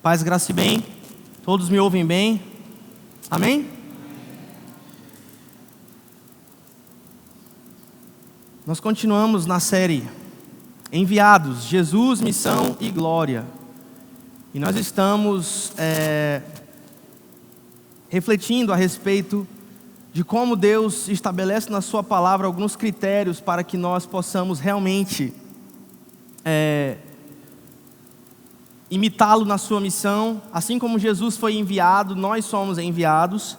Paz, graça e bem. Todos me ouvem bem? Amém? Nós continuamos na série Enviados, Jesus, Missão e Glória. E nós estamos refletindo a respeito de como Deus estabelece na sua palavra alguns critérios para que nós possamos realmente imitá-lo na sua missão. Assim como Jesus foi enviado, nós somos enviados.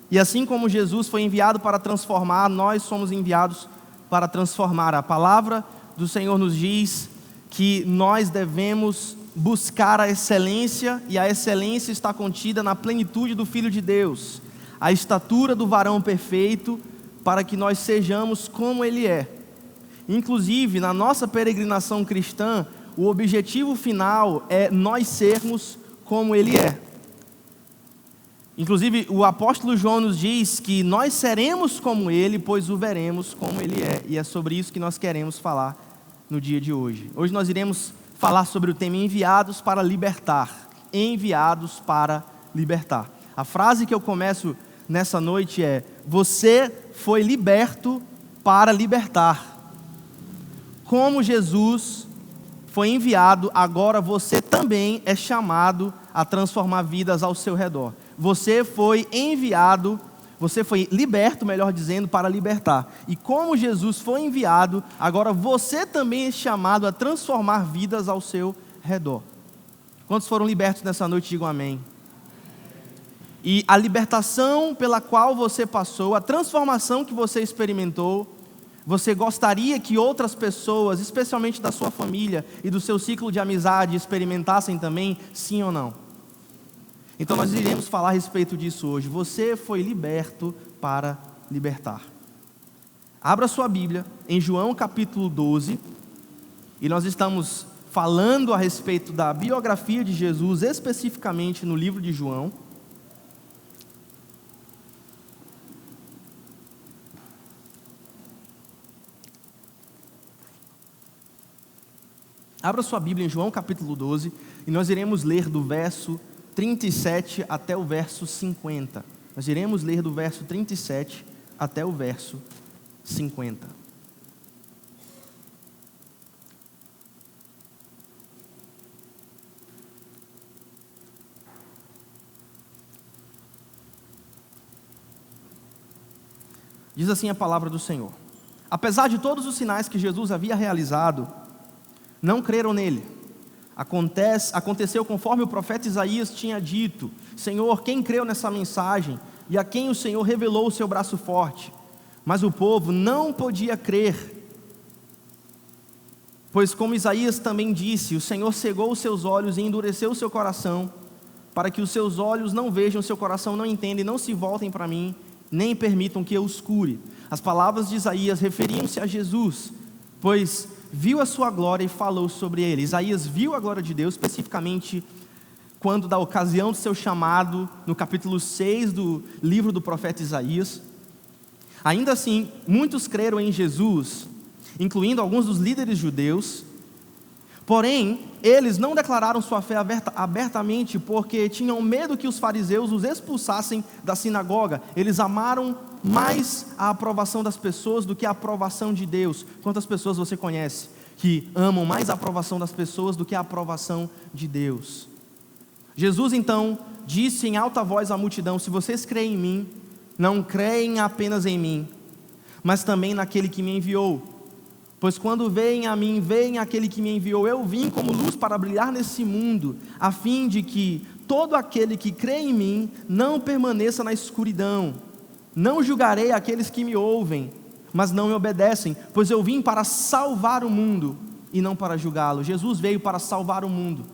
E assim como Jesus foi enviado para transformar, nós somos enviados para transformar. A palavra do Senhor nos diz que nós devemos buscar a excelência, e a excelência está contida na plenitude do Filho de Deus, a estatura do varão perfeito, para que nós sejamos como Ele é. Inclusive, na nossa peregrinação cristã, o objetivo final é nós sermos como Ele é. Inclusive, o apóstolo João nos diz que nós seremos como Ele, pois o veremos como Ele é. E é sobre isso que nós queremos falar no dia de hoje. Hoje nós iremos falar sobre o tema enviados para libertar. Enviados para libertar. A frase que eu começo nessa noite é: você foi liberto para libertar. Como Jesus foi enviado, agora você também é chamado a transformar vidas ao seu redor. Você foi enviado, você foi liberto, melhor dizendo, para libertar. E como Jesus foi enviado, agora você também é chamado a transformar vidas ao seu redor. Quantos foram libertos nessa noite, digam amém. E a libertação pela qual você passou, a transformação que você experimentou, você gostaria que outras pessoas, especialmente da sua família e do seu ciclo de amizade, experimentassem também, sim ou não? Então nós iremos falar a respeito disso hoje. Você foi liberto para libertar. Abra sua Bíblia em João capítulo 12, e nós estamos falando a respeito da biografia de Jesus, especificamente no livro de João. Abra sua Bíblia em João capítulo 12, e nós iremos ler do verso 37 até o verso 50. Nós iremos ler do verso 37 até o verso 50. Diz assim a palavra do Senhor: apesar de todos os sinais que Jesus havia realizado, não creram nele. Aconteceu conforme o profeta Isaías tinha dito: Senhor, quem creu nessa mensagem e a quem o Senhor revelou o seu braço forte? Mas o povo não podia crer, pois como Isaías também disse, o Senhor cegou os seus olhos e endureceu o seu coração, para que os seus olhos não vejam, seu coração não entenda e não se voltem para mim, nem permitam que eu os cure. As palavras de Isaías referiam-se a Jesus, pois viu a sua glória e falou sobre ele. Isaías viu a glória de Deus, especificamente quando da ocasião do seu chamado, no capítulo 6 do livro do profeta Isaías. Ainda assim, muitos creram em Jesus, incluindo alguns dos líderes judeus, porém, eles não declararam sua fé abertamente, porque tinham medo que os fariseus os expulsassem da sinagoga. Eles amaram mais a aprovação das pessoas do que a aprovação de Deus. Quantas pessoas você conhece que amam mais a aprovação das pessoas do que a aprovação de Deus? Jesus então disse em alta voz à multidão: se vocês creem em mim, não creem apenas em mim, mas também naquele que me enviou. Pois quando veem a mim, veem aquele que me enviou. Eu vim como luz para brilhar nesse mundo, a fim de que todo aquele que crê em mim não permaneça na escuridão. Não julgarei aqueles que me ouvem, mas não me obedecem, pois eu vim para salvar o mundo e não para julgá-lo. Jesus veio para salvar o mundo.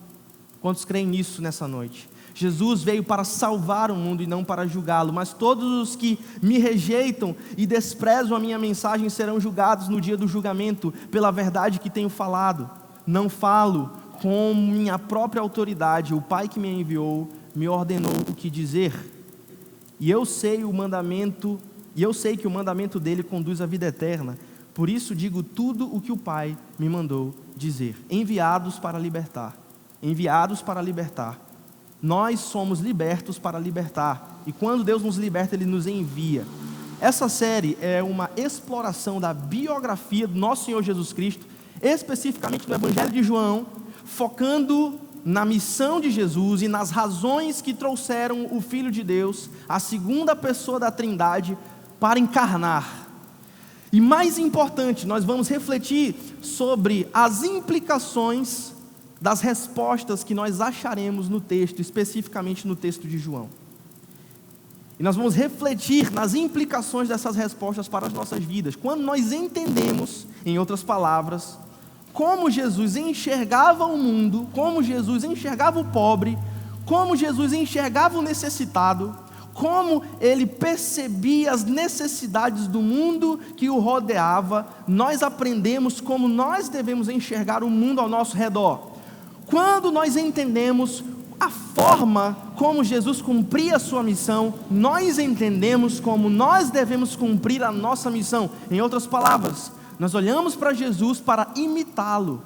Quantos creem nisso nessa noite? Jesus veio para salvar o mundo e não para julgá-lo, mas todos os que me rejeitam e desprezam a minha mensagem serão julgados no dia do julgamento, pela verdade que tenho falado. Não falo com minha própria autoridade, o Pai que me enviou me ordenou o que dizer. E eu sei que o mandamento dele conduz à vida eterna. Por isso digo tudo o que o Pai me mandou dizer. Enviados para libertar. Enviados para libertar. Nós somos libertos para libertar. E quando Deus nos liberta, Ele nos envia. Essa série é uma exploração da biografia do nosso Senhor Jesus Cristo, especificamente no Evangelho de João, focando na missão de Jesus e nas razões que trouxeram o Filho de Deus, a segunda pessoa da Trindade, para encarnar. E mais importante, nós vamos refletir sobre as implicações das respostas que nós acharemos no texto, especificamente no texto de João. E nós vamos refletir nas implicações dessas respostas para as nossas vidas. Quando nós entendemos, em outras palavras, como Jesus enxergava o mundo, como Jesus enxergava o pobre, como Jesus enxergava o necessitado, como Ele percebia as necessidades do mundo que o rodeava, nós aprendemos como nós devemos enxergar o mundo ao nosso redor. Quando nós entendemos a forma como Jesus cumpria a sua missão, nós entendemos como nós devemos cumprir a nossa missão. Em outras palavras, nós olhamos para Jesus para imitá-lo.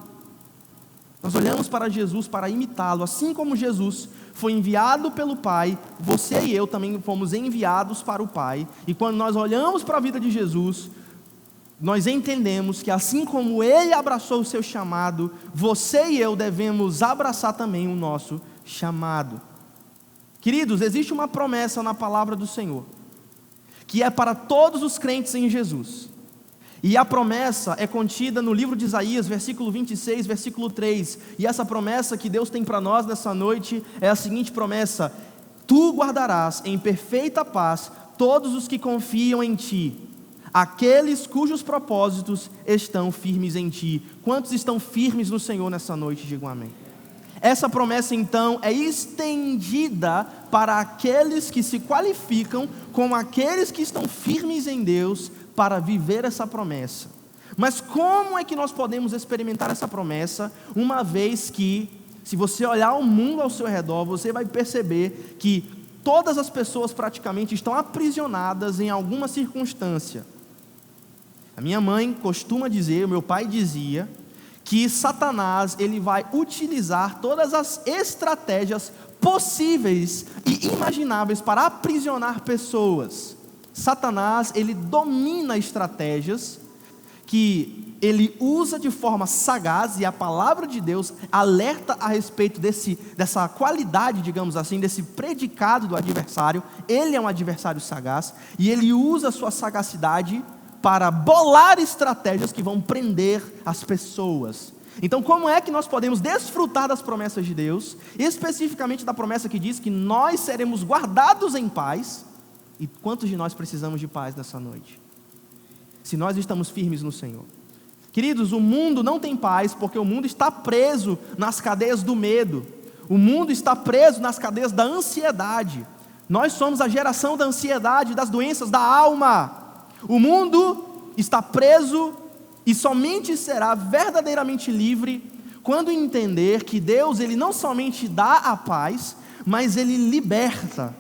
Nós olhamos para Jesus para imitá-lo. Assim como Jesus foi enviado pelo Pai, você e eu também fomos enviados para o Pai. E quando nós olhamos para a vida de Jesus, nós entendemos que assim como Ele abraçou o seu chamado, você e eu devemos abraçar também o nosso chamado. Queridos, existe uma promessa na palavra do Senhor, que é para todos os crentes em Jesus. E a promessa é contida no livro de Isaías, versículo 26, versículo 3. E essa promessa que Deus tem para nós nessa noite é a seguinte promessa: Tu guardarás em perfeita paz todos os que confiam em Ti, aqueles cujos propósitos estão firmes em Ti. Quantos estão firmes no Senhor nessa noite? Digam amém. Essa promessa então é estendida para aqueles que se qualificam como aqueles que estão firmes em Deus para viver essa promessa. Mas como é que nós podemos experimentar essa promessa, uma vez que, se você olhar o mundo ao seu redor, você vai perceber que todas as pessoas praticamente estão aprisionadas em alguma circunstância. A minha mãe costuma dizer, o meu pai dizia, que Satanás ele vai utilizar todas as estratégias possíveis e imagináveis para aprisionar pessoas. Satanás ele domina estratégias que ele usa de forma sagaz, e a palavra de Deus alerta a respeito dessa qualidade, digamos assim, desse predicado do adversário. Ele é um adversário sagaz, e ele usa a sua sagacidade para bolar estratégias que vão prender as pessoas. Então, como é que nós podemos desfrutar das promessas de Deus, especificamente da promessa que diz que nós seremos guardados em paz? E quantos de nós precisamos de paz nessa noite? Se nós estamos firmes no Senhor. Queridos, o mundo não tem paz porque o mundo está preso nas cadeias do medo. O mundo está preso nas cadeias da ansiedade. Nós somos a geração da ansiedade, das doenças da alma. O mundo está preso e somente será verdadeiramente livre quando entender que Deus ele não somente dá a paz, mas Ele liberta.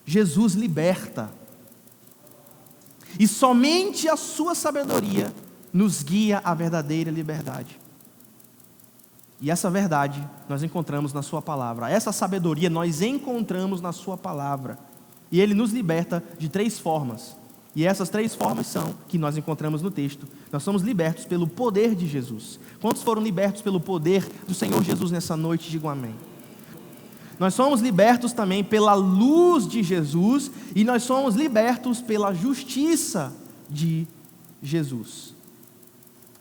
Jesus liberta. E somente a sua sabedoria nos guia à verdadeira liberdade. E essa verdade nós encontramos na sua palavra. Essa sabedoria nós encontramos na sua palavra. E Ele nos liberta de 3 formas. E essas 3 formas são, que nós encontramos no texto. Nós somos libertos pelo poder de Jesus. Quantos foram libertos pelo poder do Senhor Jesus nessa noite? Digam amém. Nós somos libertos também pela luz de Jesus, e nós somos libertos pela justiça de Jesus.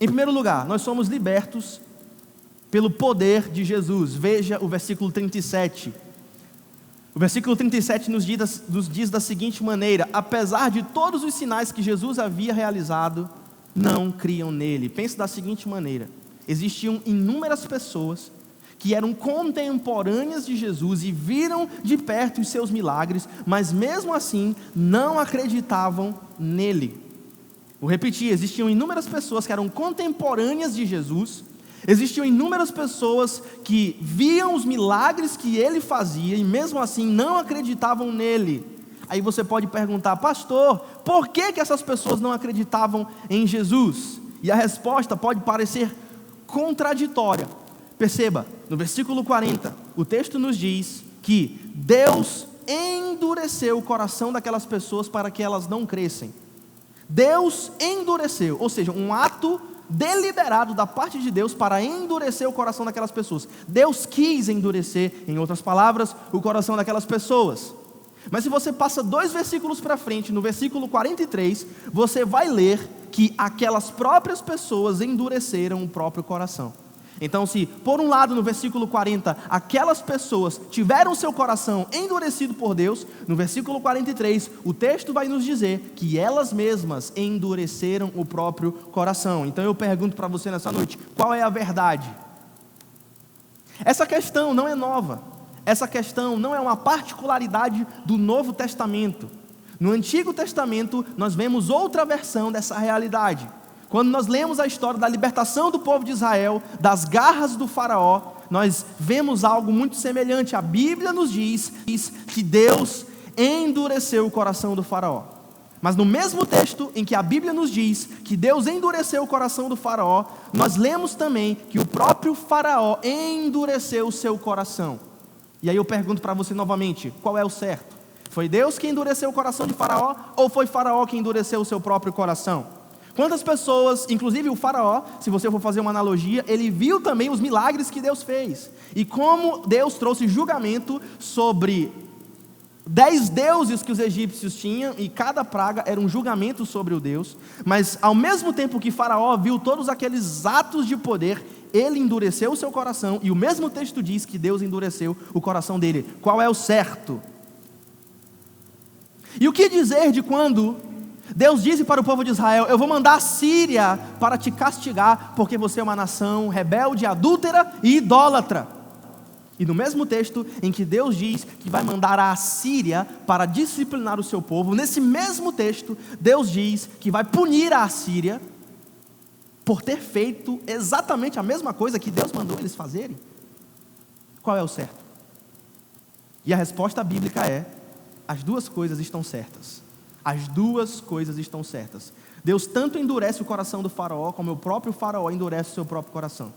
Em primeiro lugar, nós somos libertos pelo poder de Jesus. Veja o versículo 37. O versículo 37 nos diz da seguinte maneira: apesar de todos os sinais que Jesus havia realizado, não criam nele. Pense da seguinte maneira: existiam inúmeras pessoas que eram contemporâneas de Jesus e viram de perto os seus milagres, mas mesmo assim não acreditavam nele. Vou repetir: existiam inúmeras pessoas que eram contemporâneas de Jesus, existiam inúmeras pessoas que viam os milagres que ele fazia e mesmo assim não acreditavam nele. Aí você pode perguntar: pastor, por que essas pessoas não acreditavam em Jesus? E a resposta pode parecer contraditória. Perceba, no versículo 40, o texto nos diz que Deus endureceu o coração daquelas pessoas para que elas não crescem. Deus endureceu, ou seja, um ato deliberado da parte de Deus para endurecer o coração daquelas pessoas. Deus quis endurecer, em outras palavras, o coração daquelas pessoas. Mas se você passa 2 versículos para frente, no versículo 43, você vai ler que aquelas próprias pessoas endureceram o próprio coração. Então, se por um lado no versículo 40, aquelas pessoas tiveram seu coração endurecido por Deus, no versículo 43, o texto vai nos dizer que elas mesmas endureceram o próprio coração. Então eu pergunto para você nessa noite, qual é a verdade? Essa questão não é nova, essa questão não é uma particularidade do Novo Testamento. No Antigo Testamento nós vemos outra versão dessa realidade. Quando nós lemos a história da libertação do povo de Israel das garras do faraó, nós vemos algo muito semelhante. A Bíblia nos diz que Deus endureceu o coração do faraó. Mas no mesmo texto em que a Bíblia nos diz que Deus endureceu o coração do faraó, nós lemos também que o próprio faraó endureceu o seu coração. E aí eu pergunto para você novamente, qual é o certo? Foi Deus que endureceu o coração de faraó ou foi faraó que endureceu o seu próprio coração? Quantas pessoas, inclusive o faraó, se você for fazer uma analogia, ele viu também os milagres que Deus fez. E como Deus trouxe julgamento sobre 10 deuses que os egípcios tinham, e cada praga era um julgamento sobre o Deus. Mas ao mesmo tempo que faraó viu todos aqueles atos de poder, ele endureceu o seu coração, e o mesmo texto diz que Deus endureceu o coração dele. Qual é o certo? E o que dizer de quando Deus disse para o povo de Israel: eu vou mandar a Síria para te castigar, porque você é uma nação rebelde, adúltera e idólatra. E no mesmo texto em que Deus diz que vai mandar a Síria para disciplinar o seu povo, nesse mesmo texto, Deus diz que vai punir a Síria por ter feito exatamente a mesma coisa que Deus mandou eles fazerem. Qual é o certo? E a resposta bíblica é: as duas coisas estão certas. As duas coisas estão certas. Deus tanto endurece o coração do faraó, como o próprio faraó endurece o seu próprio coração.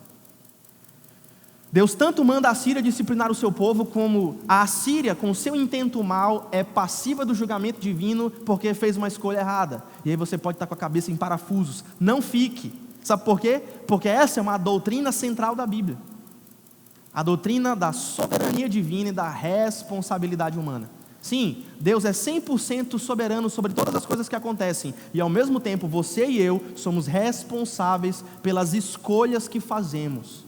Deus tanto manda a Síria disciplinar o seu povo, como a Síria, com o seu intento mal, é passiva do julgamento divino, porque fez uma escolha errada. E aí você pode estar com a cabeça em parafusos. Não fique. Sabe por quê? Porque essa é uma doutrina central da Bíblia. A doutrina da soberania divina e da responsabilidade humana. Sim, Deus é 100% soberano sobre todas as coisas que acontecem, e ao mesmo tempo você e eu somos responsáveis pelas escolhas que fazemos.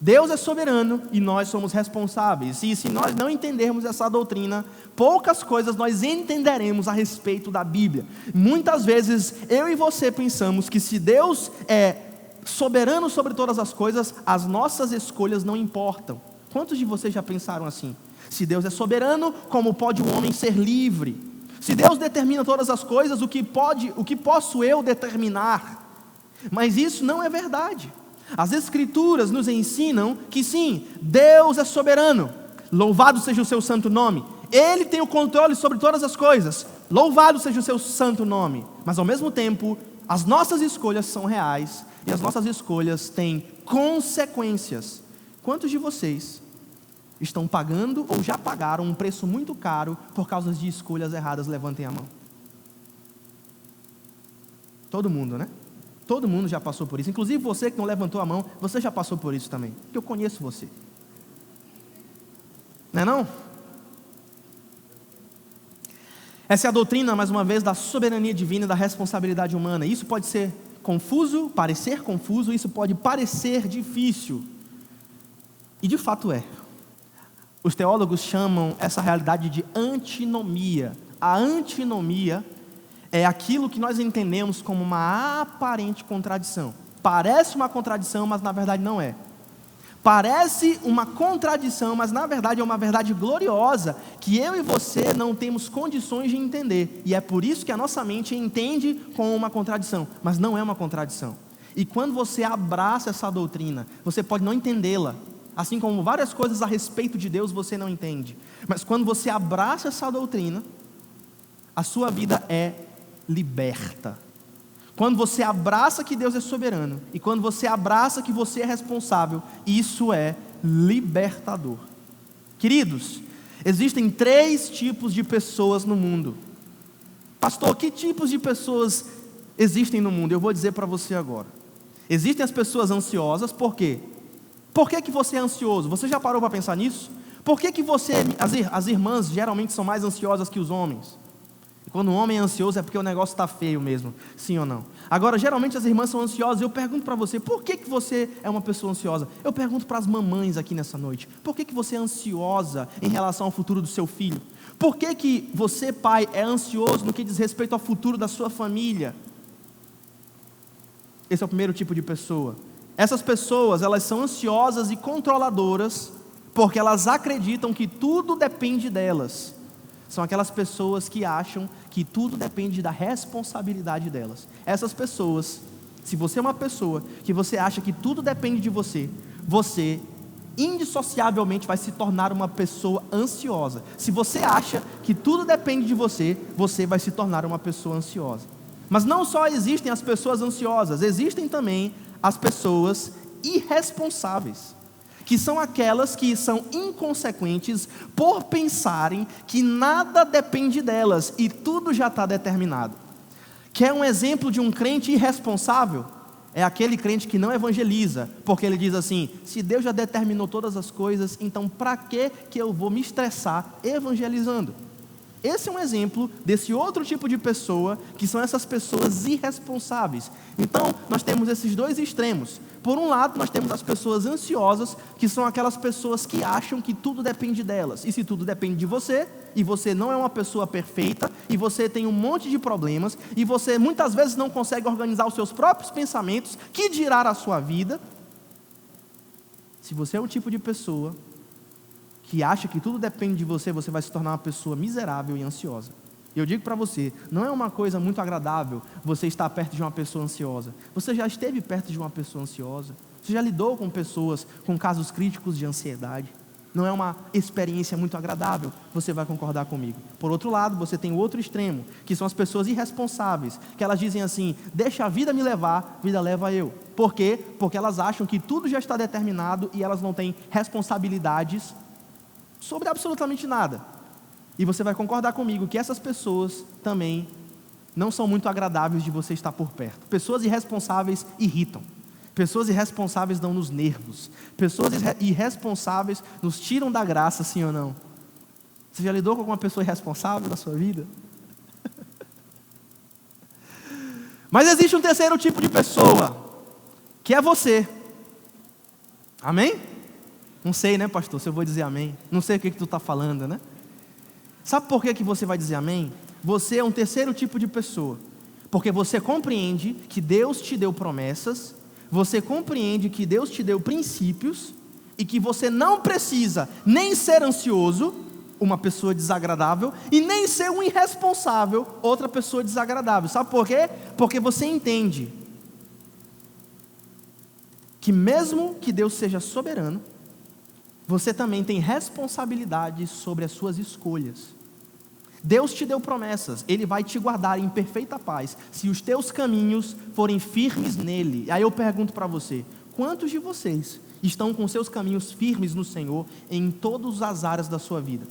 Deus é soberano e nós somos responsáveis, e se nós não entendermos essa doutrina, poucas coisas nós entenderemos a respeito da Bíblia. Muitas vezes eu e você pensamos que se Deus é soberano sobre todas as coisas, as nossas escolhas não importam. Quantos de vocês já pensaram assim? Se Deus é soberano, como pode o homem ser livre? Se Deus determina todas as coisas, o que posso eu determinar? Mas isso não é verdade. As Escrituras nos ensinam que sim, Deus é soberano. Louvado seja o seu santo nome. Ele tem o controle sobre todas as coisas. Louvado seja o seu santo nome. Mas ao mesmo tempo, as nossas escolhas são reais e as nossas escolhas têm consequências. Quantos de vocês estão pagando ou já pagaram um preço muito caro por causa de escolhas erradas? Levantem a mão. Todo mundo, né? Todo mundo já passou por isso. Inclusive você que não levantou a mão, você já passou por isso também, porque eu conheço você. Não é não? Essa é a doutrina, mais uma vez, da soberania divina e da responsabilidade humana. Isso pode ser confuso, parecer confuso, isso pode parecer difícil. E de fato é. Os teólogos chamam essa realidade de antinomia. A antinomia é aquilo que nós entendemos como uma aparente contradição. Parece uma contradição, mas na verdade não é. Parece uma contradição, mas na verdade é uma verdade gloriosa que eu e você não temos condições de entender. E é por isso que a nossa mente entende como uma contradição, mas não é uma contradição. E quando você abraça essa doutrina, você pode não entendê-la. Assim como várias coisas a respeito de Deus você não entende. Mas quando você abraça essa doutrina, a sua vida é liberta. Quando você abraça que Deus é soberano, e quando você abraça que você é responsável, isso é libertador. Queridos, existem 3 tipos de pessoas no mundo. Pastor, que tipos de pessoas existem no mundo? Eu vou dizer para você agora. Existem as pessoas ansiosas, por quê? Por que você é ansioso? Você já parou para pensar nisso? Por que as irmãs geralmente são mais ansiosas que os homens? E quando o homem é ansioso é porque o negócio está feio mesmo, sim ou não? Agora, geralmente as irmãs são ansiosas. Eu pergunto para você, por que você é uma pessoa ansiosa? Eu pergunto para as mamães aqui nessa noite, por que você é ansiosa em relação ao futuro do seu filho? Por que você, pai, é ansioso no que diz respeito ao futuro da sua família? Esse é o primeiro tipo de pessoa. Essas pessoas, elas são ansiosas e controladoras, porque elas acreditam que tudo depende delas. São aquelas pessoas que acham que tudo depende da responsabilidade delas. Essas pessoas, se você é uma pessoa que você acha que tudo depende de você, você indissociavelmente vai se tornar uma pessoa ansiosa. Se você acha que tudo depende de você, você vai se tornar uma pessoa ansiosa. Mas não só existem as pessoas ansiosas, existem também as pessoas irresponsáveis, que são aquelas que são inconsequentes por pensarem que nada depende delas e tudo já está determinado. Quer um exemplo de um crente irresponsável? É aquele crente que não evangeliza, porque ele diz assim: se Deus já determinou todas as coisas, então para que eu vou me estressar evangelizando? Esse é um exemplo desse outro tipo de pessoa, que são essas pessoas irresponsáveis. Então, nós temos esses 2 extremos. Por um lado, nós temos as pessoas ansiosas, que são aquelas pessoas que acham que tudo depende delas. E se tudo depende de você, e você não é uma pessoa perfeita, e você tem um monte de problemas, e você muitas vezes não consegue organizar os seus próprios pensamentos, que dirá a sua vida? Se você é um tipo de pessoa que acha que tudo depende de você, você vai se tornar uma pessoa miserável e ansiosa. E eu digo para você, não é uma coisa muito agradável você estar perto de uma pessoa ansiosa. Você já esteve perto de uma pessoa ansiosa? Você já lidou com pessoas com casos críticos de ansiedade? Não é uma experiência muito agradável, você vai concordar comigo. Por outro lado, você tem o outro extremo, que são as pessoas irresponsáveis, que elas dizem assim: deixa a vida me levar, vida leva eu. Por quê? Porque elas acham que tudo já está determinado e elas não têm responsabilidades sobre absolutamente nada. E você vai concordar comigo que essas pessoas também não são muito agradáveis de você estar por perto. Pessoas irresponsáveis irritam. Pessoas irresponsáveis dão nos nervos. Pessoas irresponsáveis nos tiram da graça, sim ou não? Você já lidou com alguma pessoa irresponsável na sua vida? Mas existe um terceiro tipo de pessoa, que é você. Amém? Não sei, né, pastor, se eu vou dizer amém. Não sei o que tu está falando, né? Sabe por que você vai dizer amém? Você é um terceiro tipo de pessoa, porque você compreende que Deus te deu promessas, você compreende que Deus te deu princípios, e que você não precisa nem ser ansioso, uma pessoa desagradável, e nem ser um irresponsável, outra pessoa desagradável. Sabe por quê? Porque você entende que mesmo que Deus seja soberano, você também tem responsabilidade sobre as suas escolhas. Deus te deu promessas, Ele vai te guardar em perfeita paz, se os teus caminhos forem firmes nele. Aí eu pergunto para você, quantos de vocês estão com seus caminhos firmes no Senhor, em todas as áreas da sua vida?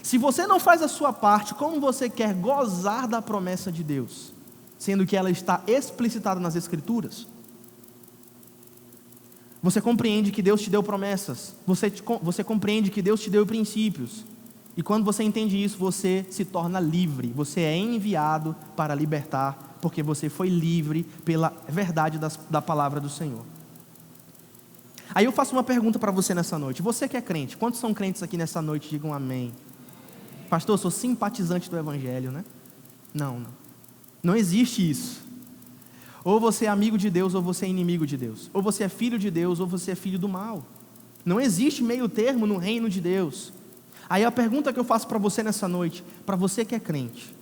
Se você não faz a sua parte, como você quer gozar da promessa de Deus, sendo que ela está explicitada nas Escrituras? Você compreende que Deus te deu promessas, você compreende que Deus te deu princípios, e quando você entende isso, você se torna livre, você é enviado para libertar, porque você foi livre pela verdade da palavra do Senhor. Aí eu faço uma pergunta para você nessa noite, você que é crente, quantos são crentes aqui nessa noite? Digam amém. Pastor, eu sou simpatizante do Evangelho, né? Não existe isso. Ou você é amigo de Deus, ou você é inimigo de Deus. Ou você é filho de Deus, ou você é filho do mal. Não existe meio termo no reino de Deus. Aí a pergunta que eu faço para você nessa noite, para você que é crente: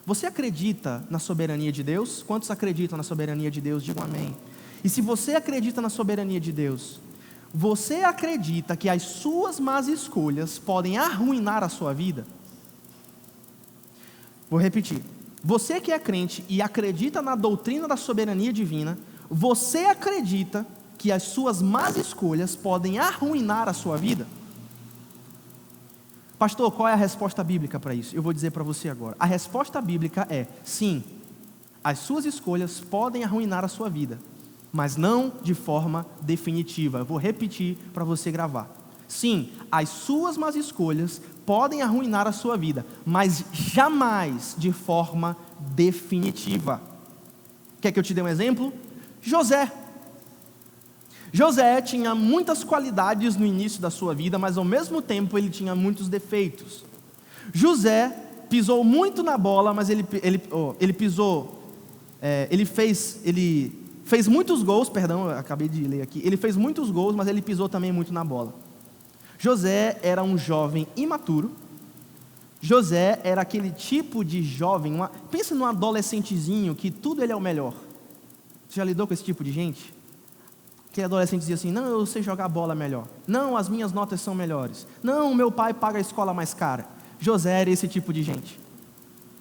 você acredita na soberania de Deus? Quantos acreditam na soberania de Deus? Digam amém. E se você acredita na soberania de Deus, você acredita que as suas más escolhas podem arruinar a sua vida? Vou repetir. Você que é crente e acredita na doutrina da soberania divina, você acredita que as suas más escolhas podem arruinar a sua vida? Pastor, qual é a resposta bíblica para isso? Eu vou dizer para você agora. A resposta bíblica é: sim, as suas escolhas podem arruinar a sua vida, mas não de forma definitiva. Eu vou repetir para você gravar. Sim, as suas más escolhas podem arruinar a sua vida, mas jamais de forma definitiva. Quer que eu te dê um exemplo? José tinha muitas qualidades no início da sua vida, mas ao mesmo tempo ele tinha muitos defeitos. José pisou muito na bola, mas ele fez muitos gols, perdão, eu acabei de ler aqui. Ele fez muitos gols, mas ele pisou também muito na bola. José era um jovem imaturo. José era aquele tipo de jovem, pensa num adolescentezinho que tudo ele é o melhor. Você já lidou com esse tipo de gente? Aquele adolescente dizia assim: não, eu sei jogar bola melhor. Não, as minhas notas são melhores. Não, meu pai paga a escola mais cara. José era esse tipo de gente.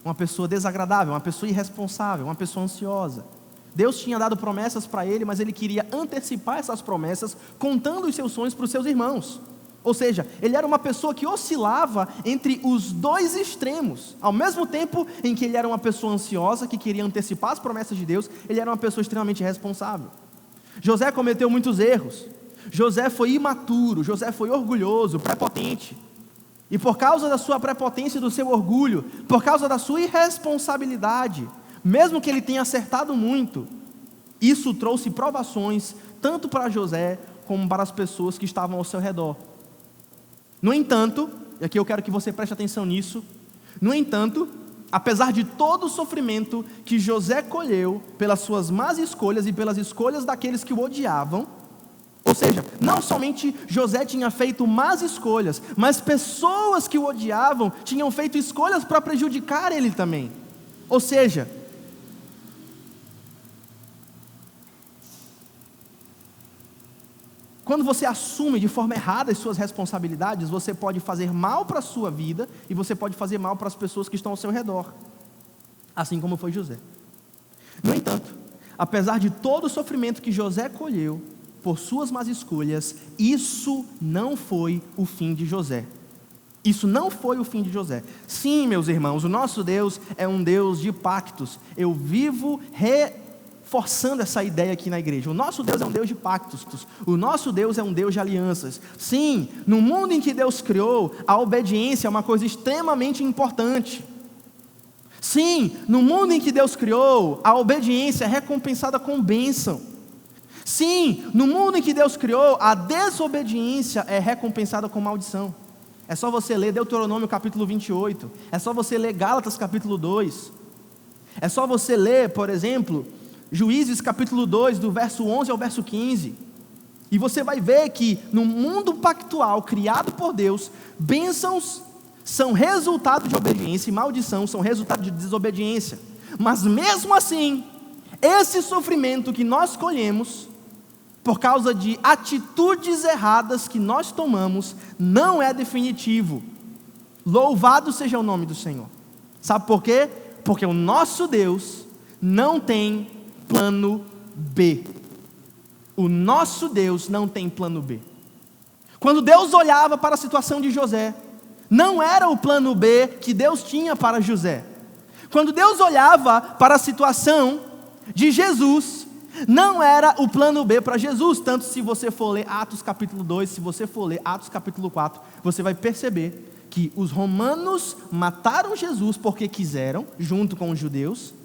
Uma pessoa desagradável, uma pessoa irresponsável, uma pessoa ansiosa. Deus tinha dado promessas para ele, mas ele queria antecipar essas promessas, contando os seus sonhos para os seus irmãos. Ou seja, ele era uma pessoa que oscilava entre os dois extremos. Ao mesmo tempo em que ele era uma pessoa ansiosa, que queria antecipar as promessas de Deus, ele era uma pessoa extremamente responsável. José cometeu muitos erros. José foi imaturo, José foi orgulhoso, prepotente. E por causa da sua prepotência e do seu orgulho, por causa da sua irresponsabilidade, mesmo que ele tenha acertado muito, isso trouxe provações tanto para José como para as pessoas que estavam ao seu redor. No entanto, e aqui eu quero que você preste atenção nisso, no entanto, apesar de todo o sofrimento que José colheu pelas suas más escolhas e pelas escolhas daqueles que o odiavam, ou seja, não somente José tinha feito más escolhas, mas pessoas que o odiavam tinham feito escolhas para prejudicar ele também. Ou seja, quando você assume de forma errada as suas responsabilidades, você pode fazer mal para a sua vida e você pode fazer mal para as pessoas que estão ao seu redor, assim como foi José. No entanto, apesar de todo o sofrimento que José colheu por suas más escolhas, isso não foi o fim de José. Isso não foi o fim de José. Sim, meus irmãos, o nosso Deus é um Deus de pactos. Eu vivo reforçando essa ideia aqui na igreja. O nosso Deus é um Deus de pactos. O nosso Deus é um Deus de alianças. Sim, no mundo em que Deus criou, a obediência é uma coisa extremamente importante. Sim, no mundo em que Deus criou, a obediência é recompensada com bênção. Sim, no mundo em que Deus criou, a desobediência é recompensada com maldição. É só você ler Deuteronômio capítulo 28, é só você ler Gálatas capítulo 2, é só você ler, por exemplo, Juízes capítulo 2, do verso 11 ao verso 15, e você vai ver que no mundo pactual criado por Deus, bênçãos são resultado de obediência e maldição são resultado de desobediência. Mas mesmo assim, esse sofrimento que nós colhemos por causa de atitudes erradas que nós tomamos, não é definitivo. Louvado seja o nome do Senhor. Sabe por quê? Porque o nosso Deus não tem plano B. O nosso Deus não tem plano B. Quando Deus olhava para a situação de José, não era o plano B que Deus tinha para José. Quando Deus olhava para a situação de Jesus, não era o plano B para Jesus. Tanto se você for ler Atos capítulo 2, se você for ler Atos capítulo 4, você vai perceber que os romanos mataram Jesus porque quiseram, junto com os judeus,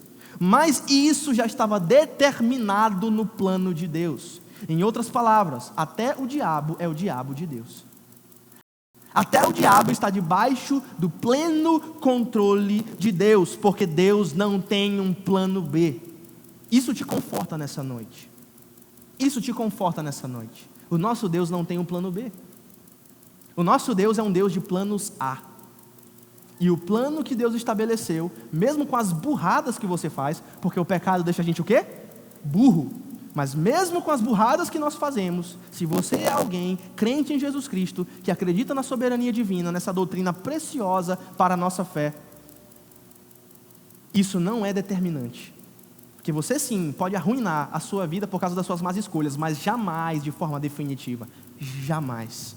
mas isso já estava determinado no plano de Deus. Em outras palavras, até o diabo é o diabo de Deus. Até o diabo está debaixo do pleno controle de Deus, porque Deus não tem um plano B. Isso te conforta nessa noite. Isso te conforta nessa noite. O nosso Deus não tem um plano B. O nosso Deus é um Deus de planos A. E o plano que Deus estabeleceu, mesmo com as burradas que você faz, porque o pecado deixa a gente o quê? Burro. Mas mesmo com as burradas que nós fazemos, se você é alguém crente em Jesus Cristo, que acredita na soberania divina, nessa doutrina preciosa para a nossa fé, isso não é determinante. Porque você sim pode arruinar a sua vida por causa das suas más escolhas, mas jamais de forma definitiva. Jamais.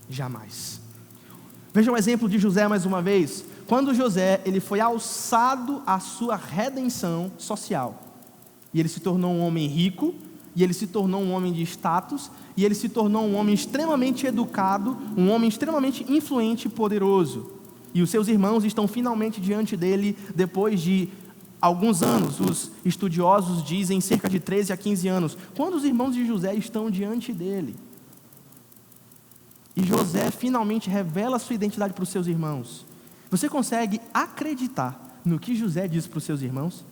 Jamais. Veja um exemplo de José mais uma vez. Quando José ele foi alçado à sua redenção social, e ele se tornou um homem rico, e ele se tornou um homem de status, e ele se tornou um homem extremamente educado, um homem extremamente influente e poderoso. E os seus irmãos estão finalmente diante dele depois de alguns anos. Os estudiosos dizem cerca de 13 a 15 anos. Quando os irmãos de José estão diante dele, e José finalmente revela a sua identidade para os seus irmãos, você consegue acreditar no que José disse para os seus irmãos?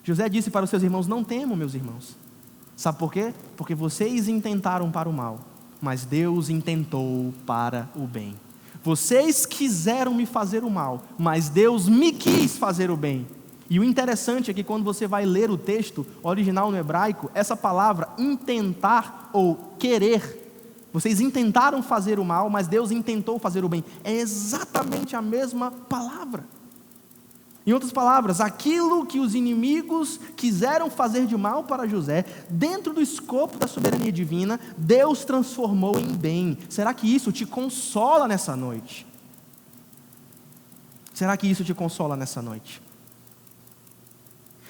José disse para os seus irmãos: não temam, meus irmãos. Sabe por quê? Porque vocês intentaram para o mal, mas Deus intentou para o bem. Vocês quiseram me fazer o mal, mas Deus me quis fazer o bem. E o interessante é que quando você vai ler o texto original no hebraico, essa palavra intentar ou querer, vocês intentaram fazer o mal, mas Deus intentou fazer o bem, é exatamente a mesma palavra. Em outras palavras, aquilo que os inimigos quiseram fazer de mal para José, dentro do escopo da soberania divina, Deus transformou em bem. Será que isso te consola nessa noite? Será que isso te consola nessa noite?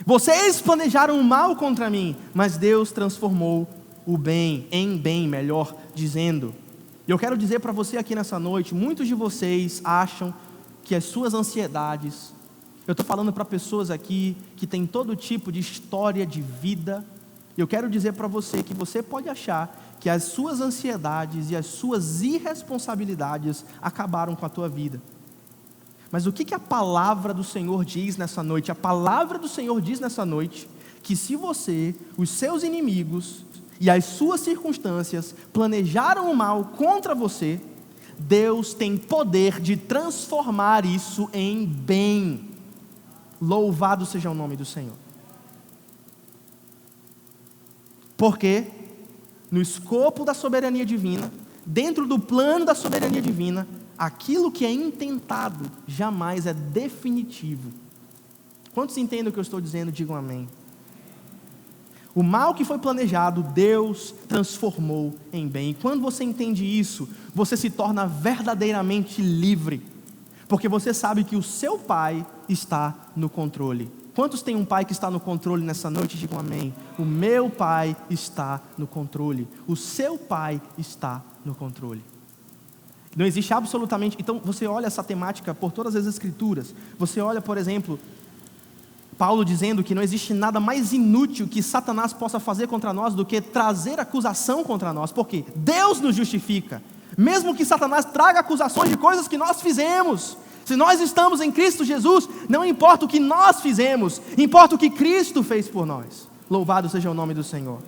Vocês planejaram o mal contra mim, mas Deus transformou o bem em bem, melhor dizendo. E eu quero dizer para você aqui nessa noite, muitos de vocês acham que as suas ansiedades, eu estou falando para pessoas aqui que têm todo tipo de história de vida, e eu quero dizer para você que você pode achar que as suas ansiedades e as suas irresponsabilidades acabaram com a tua vida. Mas o que a palavra do Senhor diz nessa noite? A palavra do Senhor diz nessa noite que se você, os seus inimigos e as suas circunstâncias planejaram o mal contra você, Deus tem poder de transformar isso em bem. Louvado seja o nome do Senhor. Porque no escopo da soberania divina, dentro do plano da soberania divina, aquilo que é intentado jamais é definitivo. Quantos entendem o que eu estou dizendo? Digam amém. O mal que foi planejado, Deus transformou em bem. E quando você entende isso, você se torna verdadeiramente livre. Porque você sabe que o seu Pai está no controle. Quantos tem um Pai que está no controle nessa noite? Digam amém. O meu Pai está no controle. O seu Pai está no controle. Não existe absolutamente... Então você olha essa temática por todas as Escrituras. Você olha, por exemplo, Paulo dizendo que não existe nada mais inútil que Satanás possa fazer contra nós do que trazer acusação contra nós. Porque Deus nos justifica. Mesmo que Satanás traga acusações de coisas que nós fizemos, se nós estamos em Cristo Jesus, não importa o que nós fizemos, importa o que Cristo fez por nós. Louvado seja o nome do Senhor.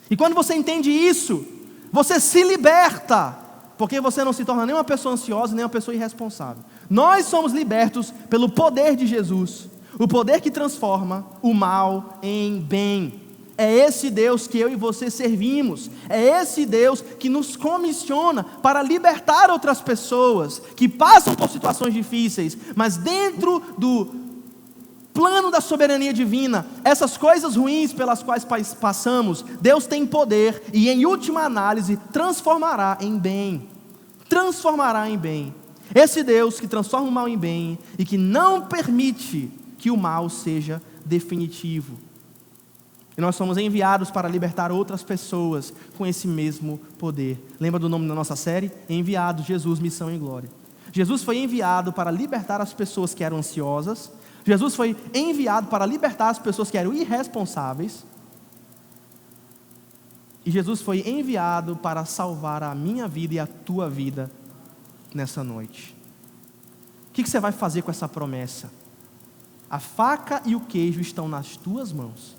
E quando você entende isso, você se liberta, porque você não se torna nem uma pessoa ansiosa, nem uma pessoa irresponsável. Nós somos libertos pelo poder de Jesus, o poder que transforma o mal em bem. É esse Deus que eu e você servimos. É esse Deus que nos comissiona para libertar outras pessoas que passam por situações difíceis, mas dentro do plano da soberania divina, essas coisas ruins pelas quais passamos, Deus tem poder e em última análise transformará em bem. Transformará em bem. Esse Deus que transforma o mal em bem e que não permite que o mal seja definitivo. E nós somos enviados para libertar outras pessoas com esse mesmo poder. Lembra do nome da nossa série? Enviado, Jesus, missão e glória. Jesus foi enviado para libertar as pessoas que eram ansiosas. Jesus foi enviado para libertar as pessoas que eram irresponsáveis. E Jesus foi enviado para salvar a minha vida e a tua vida nessa noite. O que você vai fazer com essa promessa? A faca e o queijo estão nas tuas mãos.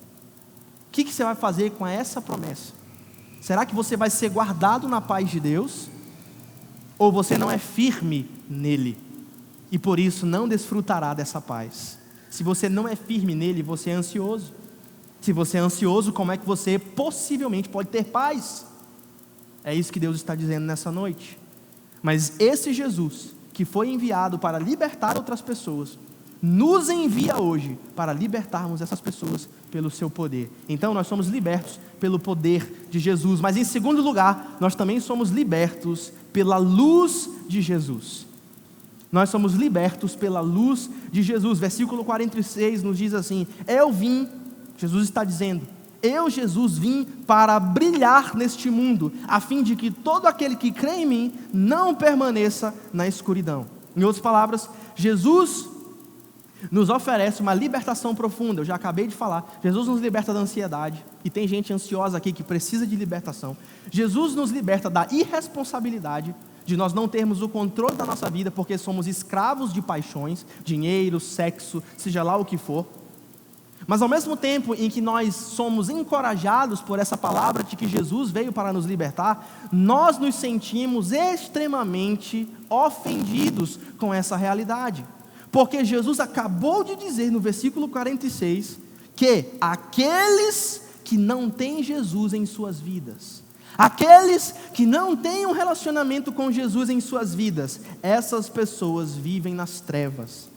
O que você vai fazer com essa promessa? Será que você vai ser guardado na paz de Deus? Ou você não é firme nele? E por isso não desfrutará dessa paz. Se você não é firme nele, você é ansioso. Se você é ansioso, como é que você possivelmente pode ter paz? É isso que Deus está dizendo nessa noite. Mas esse Jesus, que foi enviado para libertar outras pessoas, nos envia hoje para libertarmos essas pessoas pelo seu poder. Então nós somos libertos pelo poder de Jesus, mas em segundo lugar, nós também somos libertos pela luz de Jesus. Nós somos libertos pela luz de Jesus. Versículo 46 nos diz assim: eu vim, Jesus está dizendo, eu, Jesus, vim para brilhar neste mundo, a fim de que todo aquele que crê em mim não permaneça na escuridão. Em outras palavras, Jesus nos oferece uma libertação profunda. Eu já acabei de falar, Jesus nos liberta da ansiedade, e tem gente ansiosa aqui que precisa de libertação. Jesus nos liberta da irresponsabilidade, de nós não termos o controle da nossa vida, porque somos escravos de paixões, dinheiro, sexo, seja lá o que for. Mas ao mesmo tempo em que nós somos encorajados por essa palavra de que Jesus veio para nos libertar, nós nos sentimos extremamente ofendidos com essa realidade. Porque Jesus acabou de dizer no versículo 46, que aqueles que não têm Jesus em suas vidas, aqueles que não têm um relacionamento com Jesus em suas vidas, essas pessoas vivem nas trevas.